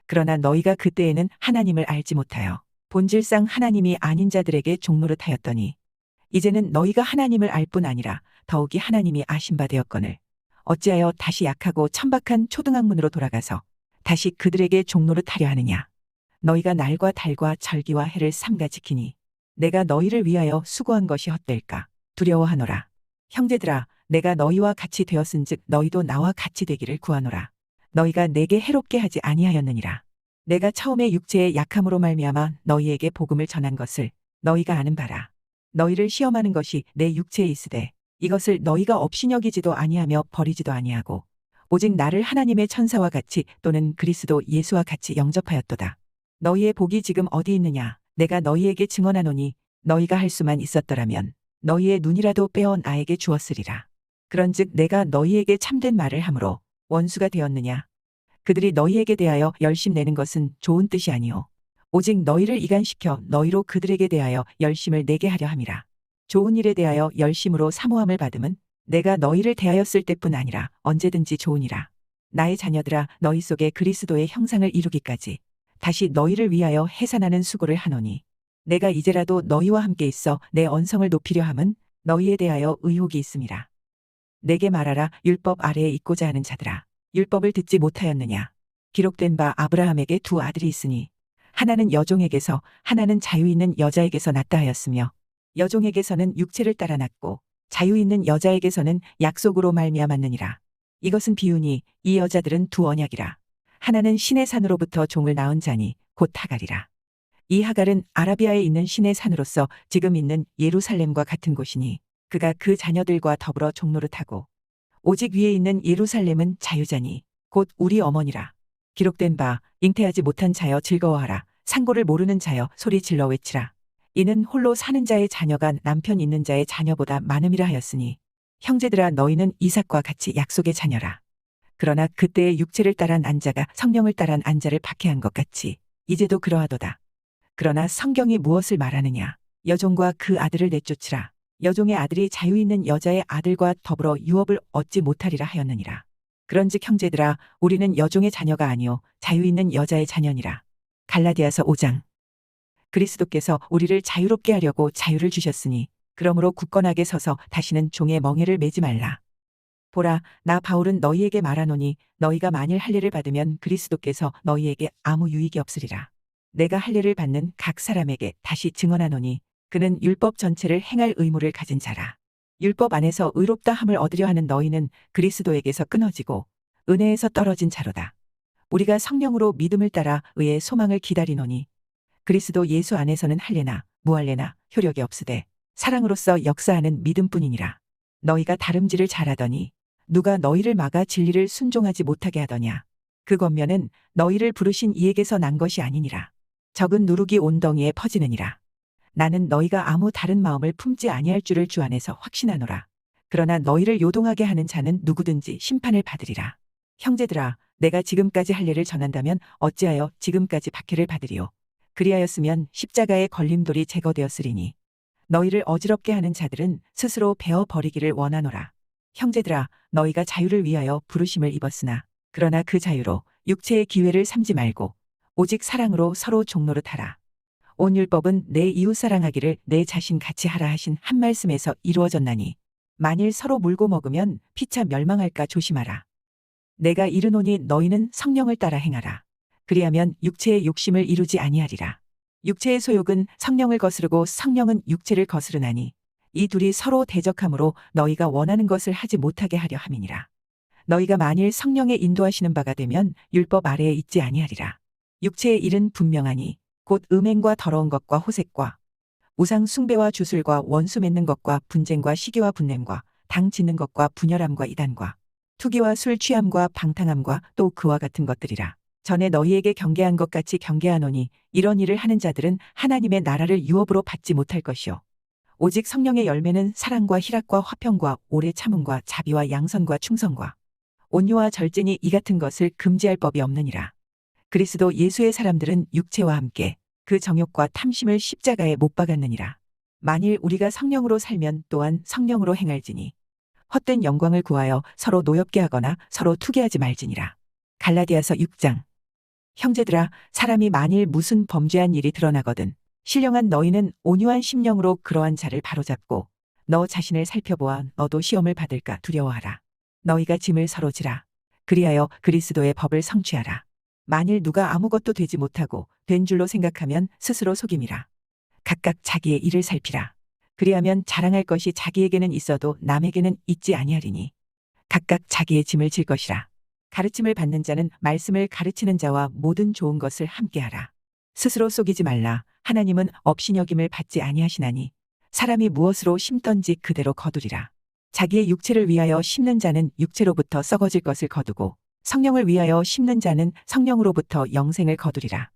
그러나 너희가 그때에는 하나님을 알지 못하여 본질상 하나님이 아닌 자들에게 종노릇하였더니 이제는 너희가 하나님을 알 뿐 아니라 더욱이 하나님이 아신 바 되었거늘 어찌하여 다시 약하고 천박한 초등학문으로 돌아가서 다시 그들에게 종노릇하려 하느냐. 너희가 날과 달과 절기와 해를 삼가 지키니 내가 너희를 위하여 수고한 것이 헛될까 두려워하노라. 형제들아 내가 너희와 같이 되었은즉 너희도 나와 같이 되기를 구하노라. 너희가 내게 해롭게 하지 아니하였느니라. 내가 처음에 육체의 약함으로 말미암아 너희에게 복음을 전한 것을 너희가 아는 바라. 너희를 시험하는 것이 내 육체에 있으되 이것을 너희가 업신여기지도 아니하며 버리지도 아니하고 오직 나를 하나님의 천사와 같이 또는 그리스도 예수와 같이 영접하였도다. 너희의 복이 지금 어디 있느냐. 내가 너희에게 증언하노니 너희가 할 수만 있었더라면 너희의 눈이라도 빼어 나에게 주었으리라. 그런즉 내가 너희에게 참된 말을 함으로 원수가 되었느냐. 그들이 너희에게 대하여 열심 내는 것은 좋은 뜻이 아니오. 오직 너희를 이간시켜 너희로 그들에게 대하여 열심을 내게 하려 함이라. 좋은 일에 대하여 열심으로 사모함을 받음은 내가 너희를 대하였을 때뿐 아니라 언제든지 좋으니라. 나의 자녀들아 너희 속에 그리스도의 형상을 이루기까지 다시 너희를 위하여 해산하는 수고를 하노니 내가 이제라도 너희와 함께 있어 내 언성을 높이려 함은 너희에 대하여 의혹이 있음이라. 내게 말하라. 율법 아래에 있고자 하는 자들아 율법을 듣지 못하였느냐. 기록된 바 아브라함에게 두 아들이 있으니 하나는 여종에게서 하나는 자유 있는 여자에게서 났다 하였으며 여종에게서는 육체를 따라 났고 자유 있는 여자에게서는 약속으로 말미암았느니라. 이것은 비유니 이 여자들은 두 언약이라. 하나는 신의 산으로부터 종을 낳은 자니 곧 하갈이라. 이 하갈은 아라비아에 있는 신의 산으로서 지금 있는 예루살렘과 같은 곳이니 그가 그 자녀들과 더불어 종노릇하고 오직 위에 있는 예루살렘은 자유자니 곧 우리 어머니라. 기록된 바 잉태하지 못한 자여 즐거워하라. 상고를 모르는 자여 소리 질러 외치라. 이는 홀로 사는 자의 자녀가 남편 있는 자의 자녀보다 많음이라 하였으니 형제들아 너희는 이삭과 같이 약속의 자녀라. 그러나 그때의 육체를 따란 안자가 성령을 따란 안자를 박해한 것 같이 이제도 그러하도다. 그러나 성경이 무엇을 말하느냐. 여종과 그 아들을 내쫓으라. 여종의 아들이 자유 있는 여자의 아들과 더불어 유업을 얻지 못하리라 하였느니라. 그런즉 형제들아 우리는 여종의 자녀가 아니요 자유 있는 여자의 자녀니라. 갈라디아서 5장. 그리스도께서 우리를 자유롭게 하려고 자유를 주셨으니 그러므로 굳건하게 서서 다시는 종의 멍에를 매지 말라. 보라 나 바울은 너희에게 말하노니 너희가 만일 할례를 받으면 그리스도께서 너희에게 아무 유익이 없으리라. 내가 할례를 받는 각 사람에게 다시 증언하노니 그는 율법 전체를 행할 의무를 가진 자라. 율법 안에서 의롭다 함을 얻으려 하는 너희는 그리스도에게서 끊어지고 은혜에서 떨어진 자로다. 우리가 성령으로 믿음을 따라 의의 소망을 기다리노니 그리스도 예수 안에서는 할례나 무할례나 효력이 없으되 사랑으로서 역사하는 믿음뿐이니라. 너희가 다름질을 잘하더니 누가 너희를 막아 진리를 순종하지 못하게 하더냐. 그 권면은 너희를 부르신 이에게서 난 것이 아니니라. 적은 누룩이 온덩이에 퍼지느니라. 나는 너희가 아무 다른 마음을 품지 아니할 줄을 주 안에서 확신하노라. 그러나 너희를 요동하게 하는 자는 누구든지 심판을 받으리라. 형제들아 내가 지금까지 할례를 전한다면 어찌하여 지금까지 박해를 받으리요. 그리하였으면 십자가의 걸림돌이 제거되었으리니 너희를 어지럽게 하는 자들은 스스로 베어 버리기를 원하노라. 형제들아 너희가 자유를 위하여 부르심을 입었으나 그러나 그 자유로 육체의 기회를 삼지 말고 오직 사랑으로 서로 종노릇하라. 온 율법은 내 이웃 사랑하기를 내 자신 같이 하라 하신 한 말씀에서 이루어졌나니 만일 서로 물고 먹으면 피차 멸망할까 조심하라. 내가 이르노니 너희는 성령을 따라 행하라. 그리하면 육체의 욕심을 이루지 아니하리라. 육체의 소욕은 성령을 거스르고 성령은 육체를 거스르나니 이 둘이 서로 대적하므로 너희가 원하는 것을 하지 못하게 하려 함이니라. 너희가 만일 성령의 인도하시는 바가 되면 율법 아래에 있지 아니하리라. 육체의 일은 분명하니 곧 음행과 더러운 것과 호색과 우상 숭배와 주술과 원수 맺는 것과 분쟁과 시기와 분냄과 당 짓는 것과 분열함과 이단과 투기와 술 취함과 방탕함과 또 그와 같은 것들이라. 전에 너희에게 경계한 것 같이 경계하노니 이런 일을 하는 자들은 하나님의 나라를 유업으로 받지 못할 것이요 오직 성령의 열매는 사랑과 희락과 화평과 오래 참음과 자비와 양선과 충성과 온유와 절제니 이 같은 것을 금지할 법이 없느니라. 그리스도 예수의 사람들은 육체와 함께 그 정욕과 탐심을 십자가에 못 박았느니라. 만일 우리가 성령으로 살면 또한 성령으로 행할지니 헛된 영광을 구하여 서로 노엽게 하거나 서로 투기하지 말지니라. 갈라디아서 6장. 형제들아, 사람이 만일 무슨 범죄한 일이 드러나거든 신령한 너희는 온유한 심령으로 그러한 자를 바로잡고 너 자신을 살펴보아 너도 시험을 받을까 두려워하라. 너희가 짐을 서로 지라. 그리하여 그리스도의 법을 성취하라. 만일 누가 아무것도 되지 못하고 된 줄로 생각하면 스스로 속임이라. 각각 자기의 일을 살피라. 그리하면 자랑할 것이 자기에게는 있어도 남에게는 있지 아니하리니 각각 자기의 짐을 질 것이라. 가르침을 받는 자는 말씀을 가르치는 자와 모든 좋은 것을 함께하라. 스스로 속이지 말라. 하나님은 업신여김을 받지 아니하시나니 사람이 무엇으로 심던지 그대로 거두리라. 자기의 육체를 위하여 심는 자는 육체로부터 썩어질 것을 거두고 성령을 위하여 심는 자는 성령으로부터 영생을 거두리라.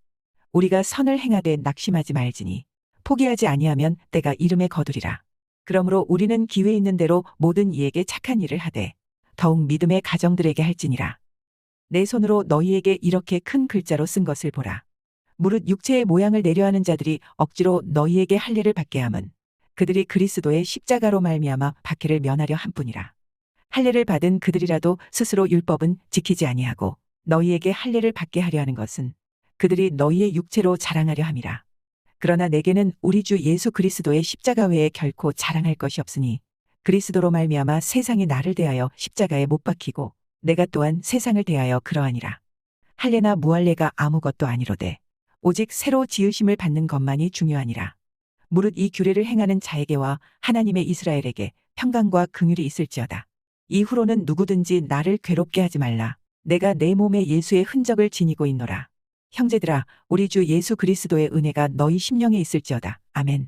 우리가 선을 행하되 낙심하지 말지니 포기하지 아니하면 때가 이름에 거두리라. 그러므로 우리는 기회 있는 대로 모든 이에게 착한 일을 하되 더욱 믿음의 가정들에게 할지니라. 내 손으로 너희에게 이렇게 큰 글자로 쓴 것을 보라. 무릇 육체의 모양을 내려하는 자들이 억지로 너희에게 할례를 받게 함은 그들이 그리스도의 십자가로 말미암아 박해를 면하려 함뿐이라. 할례를 받은 그들이라도 스스로 율법은 지키지 아니하고 너희에게 할례를 받게 하려 하는 것은 그들이 너희의 육체로 자랑하려 함이라. 그러나 내게는 우리 주 예수 그리스도의 십자가 외에 결코 자랑할 것이 없으니 그리스도로 말미암아 세상이 나를 대하여 십자가에 못 박히고 내가 또한 세상을 대하여 그러하니라. 할례나 무할례가 아무것도 아니로되 오직 새로 지으심을 받는 것만이 중요하니라. 무릇 이 규례를 행하는 자에게와 하나님의 이스라엘에게 평강과 긍휼이 있을지어다. 이후로는 누구든지 나를 괴롭게 하지 말라. 내가 내 몸에 예수의 흔적을 지니고 있노라. 형제들아, 우리 주 예수 그리스도의 은혜가 너희 심령에 있을지어다. 아멘.